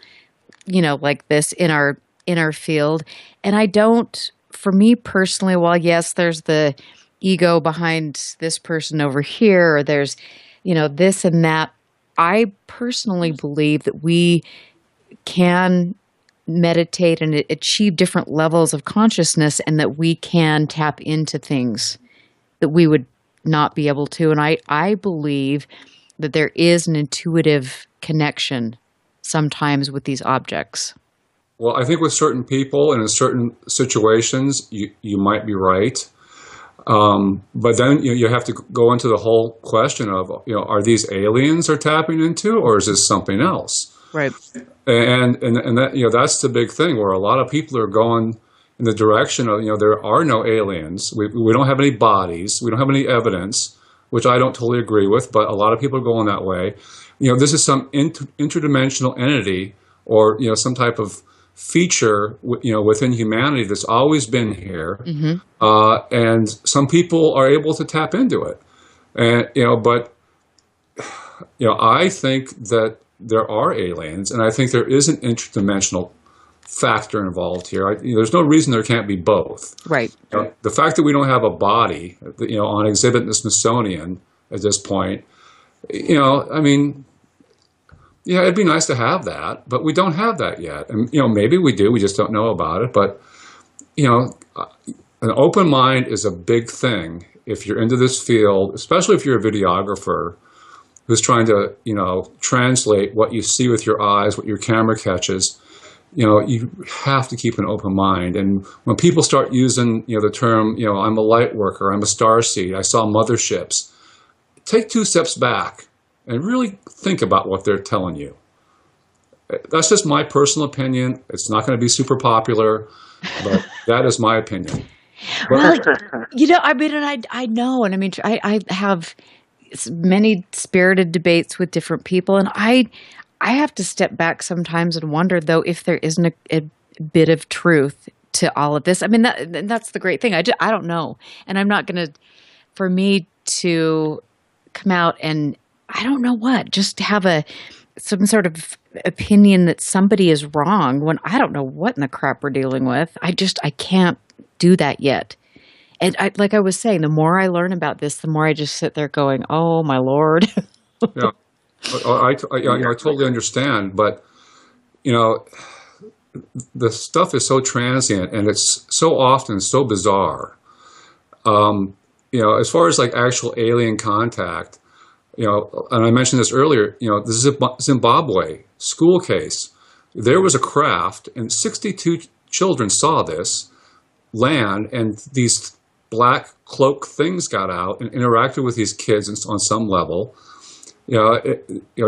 like this in our field. And I don't, for me personally, while yes, there's the ego behind this person over here, or there's, this and that, I personally believe that we can meditate and achieve different levels of consciousness, and that we can tap into things that we would not be able to. And I believe that there is an intuitive connection sometimes with these objects. Well, I think with certain people and in certain situations, you might be right. But then you have to go into the whole question of, are these aliens they're tapping into, or is this something else? Right. And that, that's the big thing where a lot of people are going in the direction of, there are no aliens. We don't have any bodies. We don't have any evidence, which I don't totally agree with, but a lot of people are going that way. This is some interdimensional entity or, some type of feature, within humanity that's always been here. Mm-hmm. And some people are able to tap into it. And, but, I think that there are aliens, and I think there is an interdimensional factor involved here. There's no reason there can't be both. Right. The fact that we don't have a body, on exhibit in the Smithsonian at this point, yeah, it'd be nice to have that, but we don't have that yet. And, maybe we do, we just don't know about it. But, an open mind is a big thing if you're into this field, especially if you're a videographer who's trying to, translate what you see with your eyes, what your camera catches. You have to keep an open mind. And when people start using, the term, I'm a light worker, I'm a starseed, I saw motherships, take 2 steps back and really think about what they're telling you. That's just my personal opinion. It's not going to be super popular, but that is my opinion. Well, I know, and I have many spirited debates with different people, and I have to step back sometimes and wonder, though, if there isn't bit of truth to all of this. I mean, that's the great thing. I don't know. And I'm not going to, for me to come out and I don't know what, just have some sort of opinion that somebody is wrong when I don't know what in the crap we're dealing with. I can't do that yet. And like I was saying, the more I learn about this, the more I just sit there going, oh my Lord. Yeah. I totally understand, but the stuff is so transient and it's so often so bizarre. As far as like actual alien contact, and I mentioned this earlier, the Zimbabwe school case, there was a craft and 62 children saw this land, and these black cloak things got out and interacted with these kids on some level.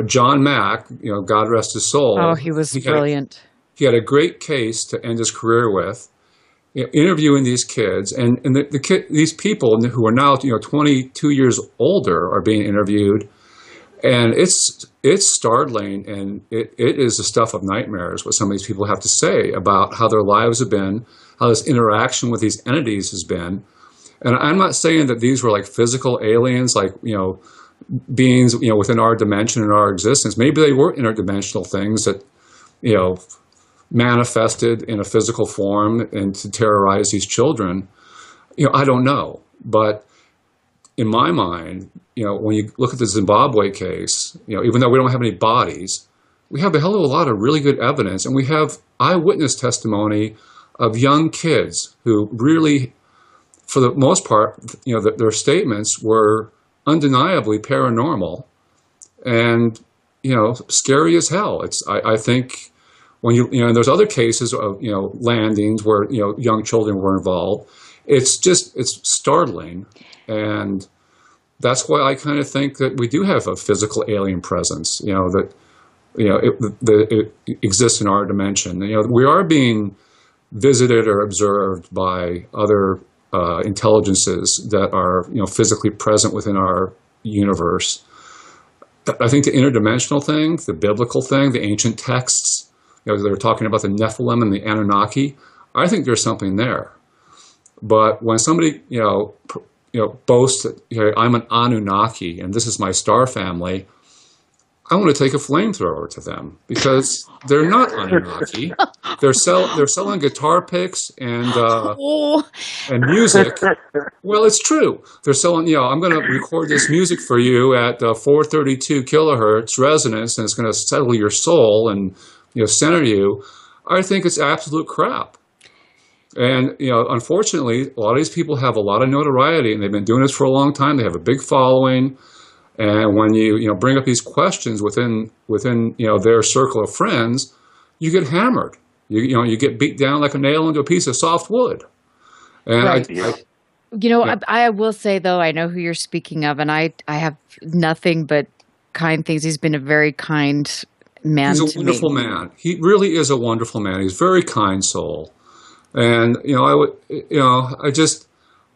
John Mack, God rest his soul. Oh, he was brilliant. He had a great case to end his career with, interviewing these kids, and these people who are now 22 years older are being interviewed, and it's startling, and it is the stuff of nightmares what some of these people have to say about how their lives have been, how this interaction with these entities has been. And I'm not saying that these were like physical aliens, like beings within our dimension and our existence. Maybe they were interdimensional things that manifested in a physical form and to terrorize these children. I don't know. But in my mind, when you look at the Zimbabwe case, even though we don't have any bodies, we have a hell of a lot of really good evidence, and we have eyewitness testimony of young kids who really, for the most part, their statements were undeniably paranormal and, scary as hell. I think when and there's other cases of, landings where, young children were involved. It's startling. And that's why I kind of think that we do have a physical alien presence, that, it exists in our dimension. We are being visited or observed by other intelligences that are, physically present within our universe. I think the interdimensional thing, the biblical thing, the ancient texts, they're talking about the Nephilim and the Anunnaki. I think there's something there. But when somebody, boasts that I'm an Anunnaki and this is my star family, I want to take a flamethrower to them because they're not Anunnaki. They're selling guitar picks and music. Well, it's true. They're selling. I'm going to record this music for you at 432 kilohertz resonance, and it's going to settle your soul and center you. I think it's absolute crap. And unfortunately, a lot of these people have a lot of notoriety, and they've been doing this for a long time. They have a big following. And when you bring up these questions within their circle of friends, you get hammered. You get beat down like a nail into a piece of soft wood. And right. I will say though, I know who you're speaking of, and I have nothing but kind things. He's been a very kind man. He's a wonderful man. He really is a wonderful man. He's a very kind soul. And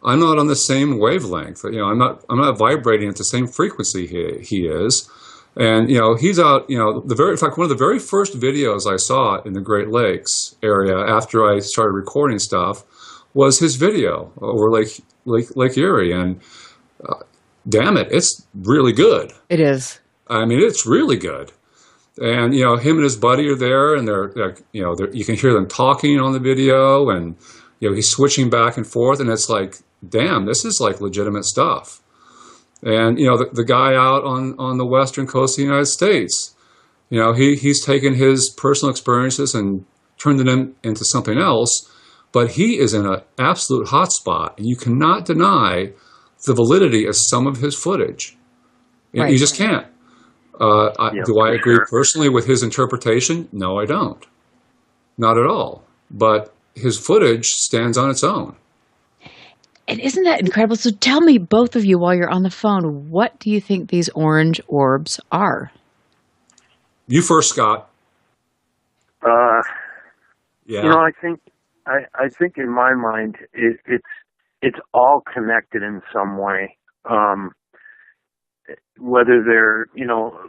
I'm not on the same wavelength. I'm not vibrating at the same frequency he is. And he's out. In fact, one of the very first videos I saw in the Great Lakes area after I started recording stuff was his video over Lake Erie, and damn it, it's really good. It is. I mean, it's really good. And him and his buddy are there, and they're you can hear them talking on the video, and he's switching back and forth, and it's like, damn, this is like legitimate stuff. And the guy out on the western coast of the United States, he's taken his personal experiences and turned them into something else, but he is in an absolute hot spot, and you cannot deny the validity of some of his footage. Right. You just can't. Do I agree personally with his interpretation? No, I don't. Not at all. But his footage stands on its own. And isn't that incredible? So tell me, both of you, while you're on the phone, what do you think these orange orbs are? You first, Scott. Yeah. I think in my mind it's all connected in some way. Whether they're,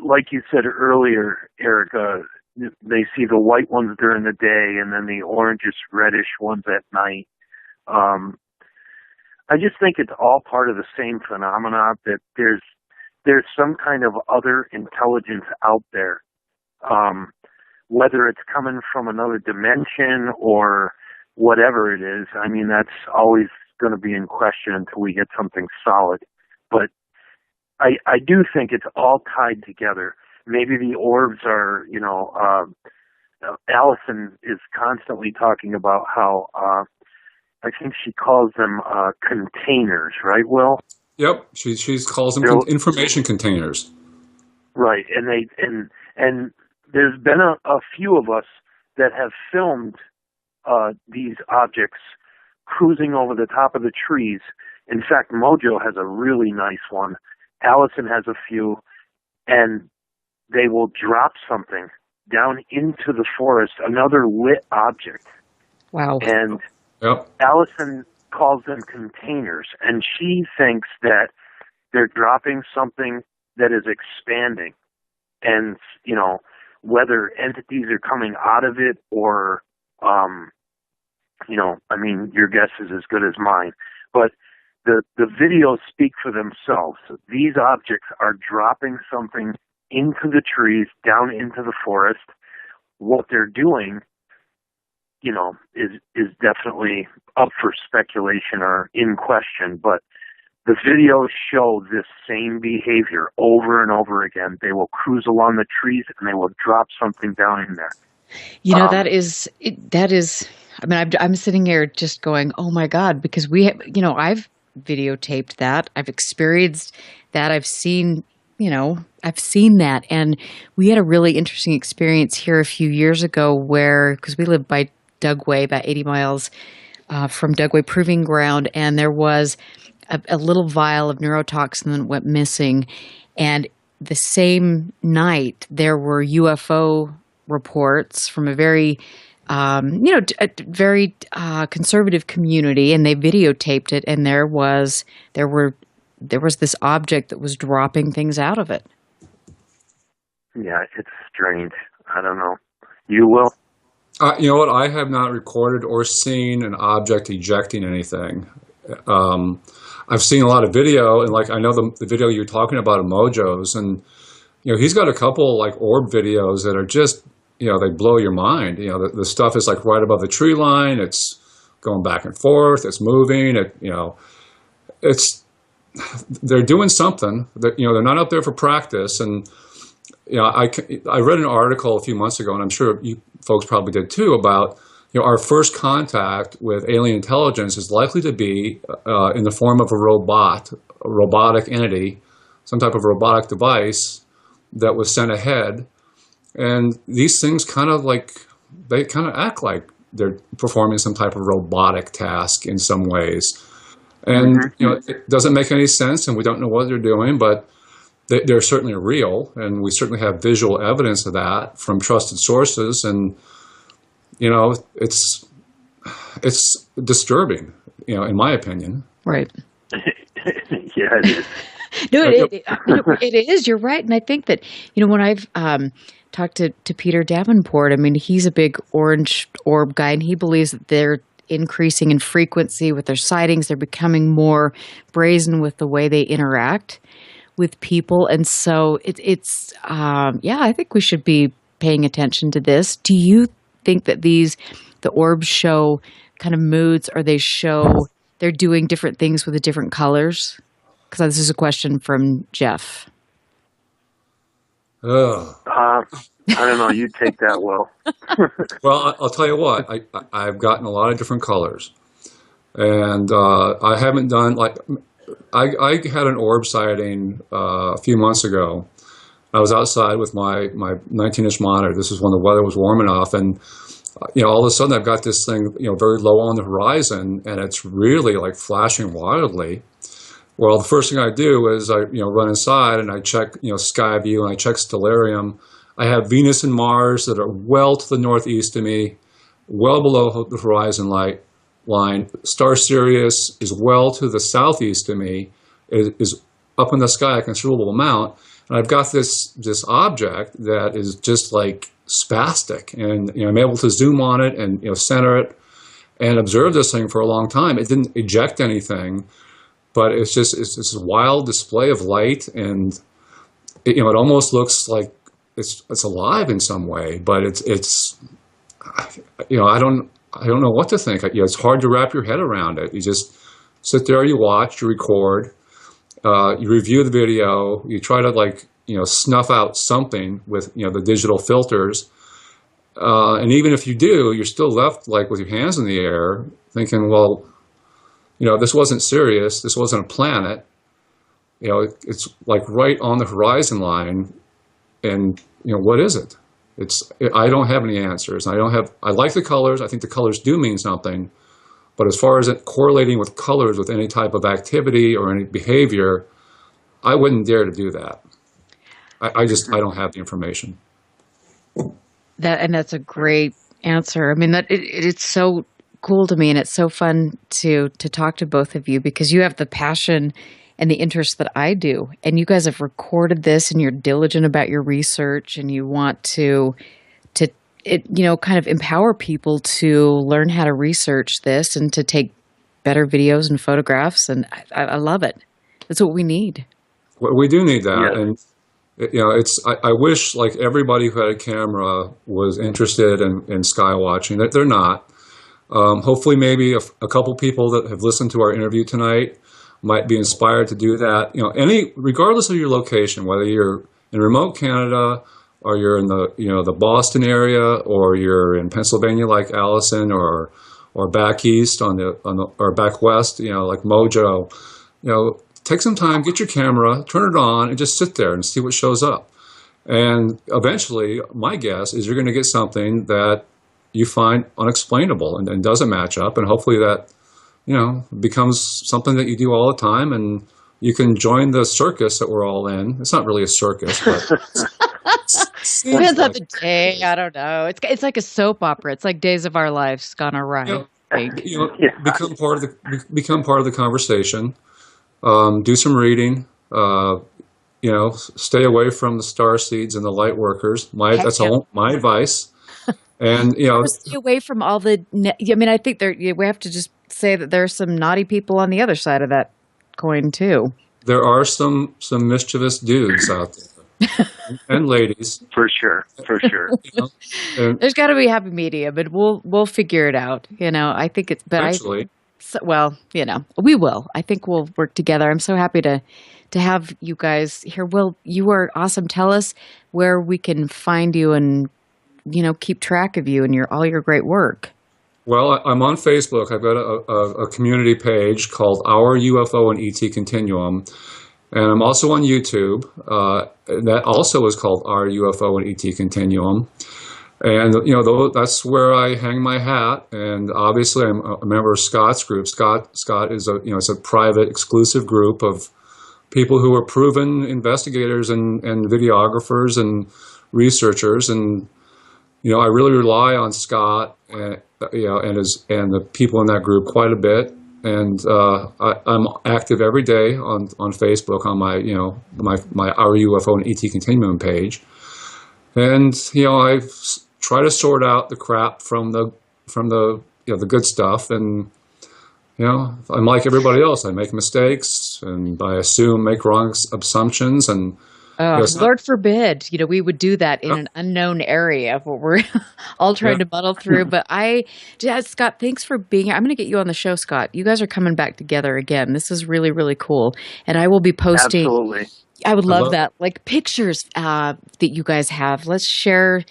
like you said earlier, Erica, they see the white ones during the day and then the orangish reddish ones at night. I just think it's all part of the same phenomena, that there's some kind of other intelligence out there, whether it's coming from another dimension or whatever it is. I mean, that's always going to be in question until we get something solid. But I do think it's all tied together. Maybe the orbs are, Allison is constantly talking about how, I think she calls them containers, right, Will? Yep, she calls them information containers. Right, and there's been a few of us that have filmed these objects cruising over the top of the trees. In fact, Mojo has a really nice one. Allison has a few, and they will drop something down into the forest, another lit object. Wow. And yep. Allison calls them containers, and she thinks that they're dropping something that is expanding. And, whether entities are coming out of it or, your guess is as good as mine. But the videos speak for themselves. These objects are dropping something into the trees, down into the forest. What they're doing, is definitely up for speculation or in question. But the videos show this same behavior over and over again. They will cruise along the trees and they will drop something down in there. That is. I mean, I'm sitting here just going, "Oh my God!" Because I've videotaped that. I've experienced that. I've seen that, and we had a really interesting experience here a few years ago because we lived by Dugway, about 80 miles from Dugway Proving Ground, and there was a little vial of neurotoxin that went missing, and the same night there were UFO reports from a very very conservative community, and they videotaped it, and there was this object that was dropping things out of it. Yeah, it's strange. I don't know. You will? You know what? I have not recorded or seen an object ejecting anything. I've seen a lot of video, and I know the video you're talking about of Mojo's, and he's got a couple orb videos that are just they blow your mind. The stuff is right above the tree line. It's going back and forth. It's moving. They're doing something that they're not up there for practice. And I read an article a few months ago, and I'm sure you folks probably did too, about our first contact with alien intelligence is likely to be in the form of a robotic entity, some type of robotic device that was sent ahead. And these things kind of act like they're performing some type of robotic task in some ways. And, it doesn't make any sense, and we don't know what they're doing, but they're certainly real, and we certainly have visual evidence of that from trusted sources. And, it's disturbing, in my opinion. Right. Yeah, it is. No, it is. You're right. And I think that, when I've talked to Peter Davenport, I mean, he's a big orange orb guy, and he believes that they're increasing in frequency with their sightings. They're becoming more brazen with the way they interact with people. And so I think we should be paying attention to this. Do you think that the orbs show kind of moods, or they're doing different things with the different colors? Because this is a question from Jeff. I don't know. You take that, Will. Well, I'll tell you what. I've gotten a lot of different colors, and I haven't done I had an orb sighting a few months ago. I was outside with my 19-inch monitor. This is when the weather was warm enough, and all of a sudden I've got this thing very low on the horizon, and it's really flashing wildly. Well, the first thing I do is I run inside and I check sky view, and I check stellarium. I have Venus and Mars that are well to the northeast of me, well below the horizon line. Star Sirius is well to the southeast of me, is up in the sky a considerable amount. And I've got this object that is just spastic, and I'm able to zoom on it and center it and observe this thing for a long time. It didn't eject anything, but it's this wild display of light, and it almost looks like it's alive in some way, but it's I don't know what to think. It's hard to wrap your head around it. You just sit there, you watch, you record, you review the video, you try to snuff out something with the digital filters, and even if you do, you're still left with your hands in the air, thinking, well, this wasn't serious. This wasn't a planet. It's right on the horizon line, and what is it? I don't have any answers. I like the colors. I think the colors do mean something, but as far as it correlating with colors with any type of activity or any behavior, I wouldn't dare to do that. I don't have the information. That's a great answer. I mean, it's so cool to me, and it's so fun to talk to both of you, because you have the passion and the interest that I do, and you guys have recorded this, and you're diligent about your research, and you want to kind of empower people to learn how to research this and to take better videos and photographs, and I love it. That's what we need. Well, we do need that, and I wish everybody who had a camera was interested in sky watching. That they're not. Hopefully, maybe a couple people that have listened to our interview tonight might be inspired to do that. Regardless of your location, whether you're in remote Canada or you're in the Boston area, or you're in Pennsylvania like Allison, or back east or back west, like Mojo, take some time, get your camera, turn it on, and just sit there and see what shows up. And eventually, my guess is you're going to get something that you find unexplainable and doesn't match up, and hopefully that becomes something that you do all the time, and you can join the circus that we're all in. It's not really a circus, but depends on the day. I don't know. It's like a soap opera. It's like Days of Our Lives gone awry. Become part of the conversation. Do some reading. Stay away from the star seeds and the light workers. That's all my advice. And stay away from all the. I think we have to just say that there are some naughty people on the other side of that coin too. There are some mischievous dudes out there, and ladies, for sure. There's got to be a happy medium, but we'll figure it out. I think it's eventually. We will. I think we'll work together. I'm so happy to have you guys here. Will, you are awesome. Tell us where we can find you and keep track of you and all your great work. Well, I'm on Facebook. I've got a community page called Our UFO and ET Continuum, and I'm also on YouTube. That also is called Our UFO and ET Continuum, and that's where I hang my hat. And obviously, I'm a member of Scott's group. Scott is it's a private, exclusive group of people who are proven investigators and videographers and researchers, and I really rely on Scott and the people in that group quite a bit, and I'm active every day on Facebook on my Our UFO and ET Continuum page, and I try to sort out the crap from the good stuff, and I'm like everybody else. I make mistakes, and I make wrong assumptions, and Lord forbid, we would do that in an unknown area where we're all trying to muddle through. But Scott, thanks for being here. I'm going to get you on the show, Scott. You guys are coming back together again. This is really, really cool. And I will be posting. Absolutely. I would love that. Pictures that you guys have. Let's share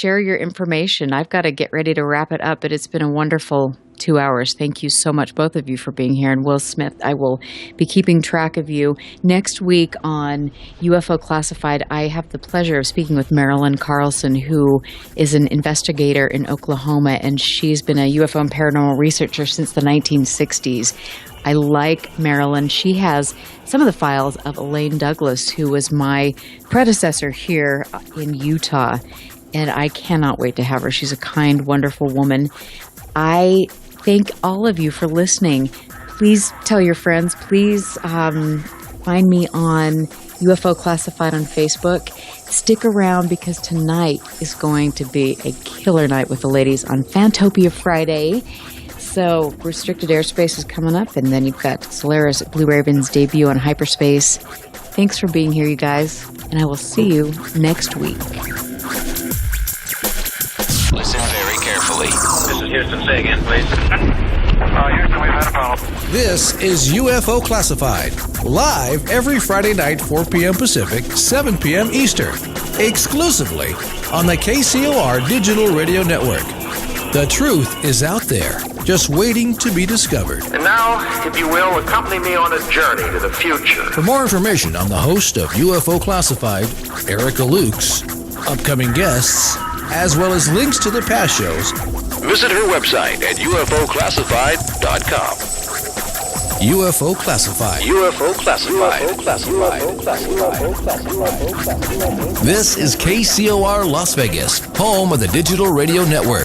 your information. I've got to get ready to wrap it up, but it's been a wonderful 2 hours. Thank you so much, both of you, for being here. And Will Smith, I will be keeping track of you. Next week on UFO Classified, I have the pleasure of speaking with Marilyn Carlson, who is an investigator in Oklahoma, and she's been a UFO and paranormal researcher since the 1960s. I like Marilyn. She has some of the files of Elaine Douglas, who was my predecessor here in Utah, and I cannot wait to have her. She's a kind, wonderful woman. I thank all of you for listening. Please tell your friends. Please find me on UFO Classified on Facebook. Stick around because tonight is going to be a killer night with the ladies on Fantopia Friday. So Restricted Airspace is coming up, and then you've got Solaris Blue Raven's debut on Hyperspace. Thanks for being here, you guys, and I will see you next week. Listen very carefully. This is Houston. Say again, please. Houston, we've had a problem. This is UFO Classified, live every Friday night, 4 p.m. Pacific, 7 p.m. Eastern, exclusively on the KCOR Digital Radio Network. The truth is out there, just waiting to be discovered. And now, if you will, accompany me on a journey to the future. For more information on the host of UFO Classified, Erica Lukes, upcoming guests, as well as links to the past shows, visit her website at UFOclassified.com. UFO Classified. UFO Classified. This is KCOR Las Vegas, home of the Digital Radio Network.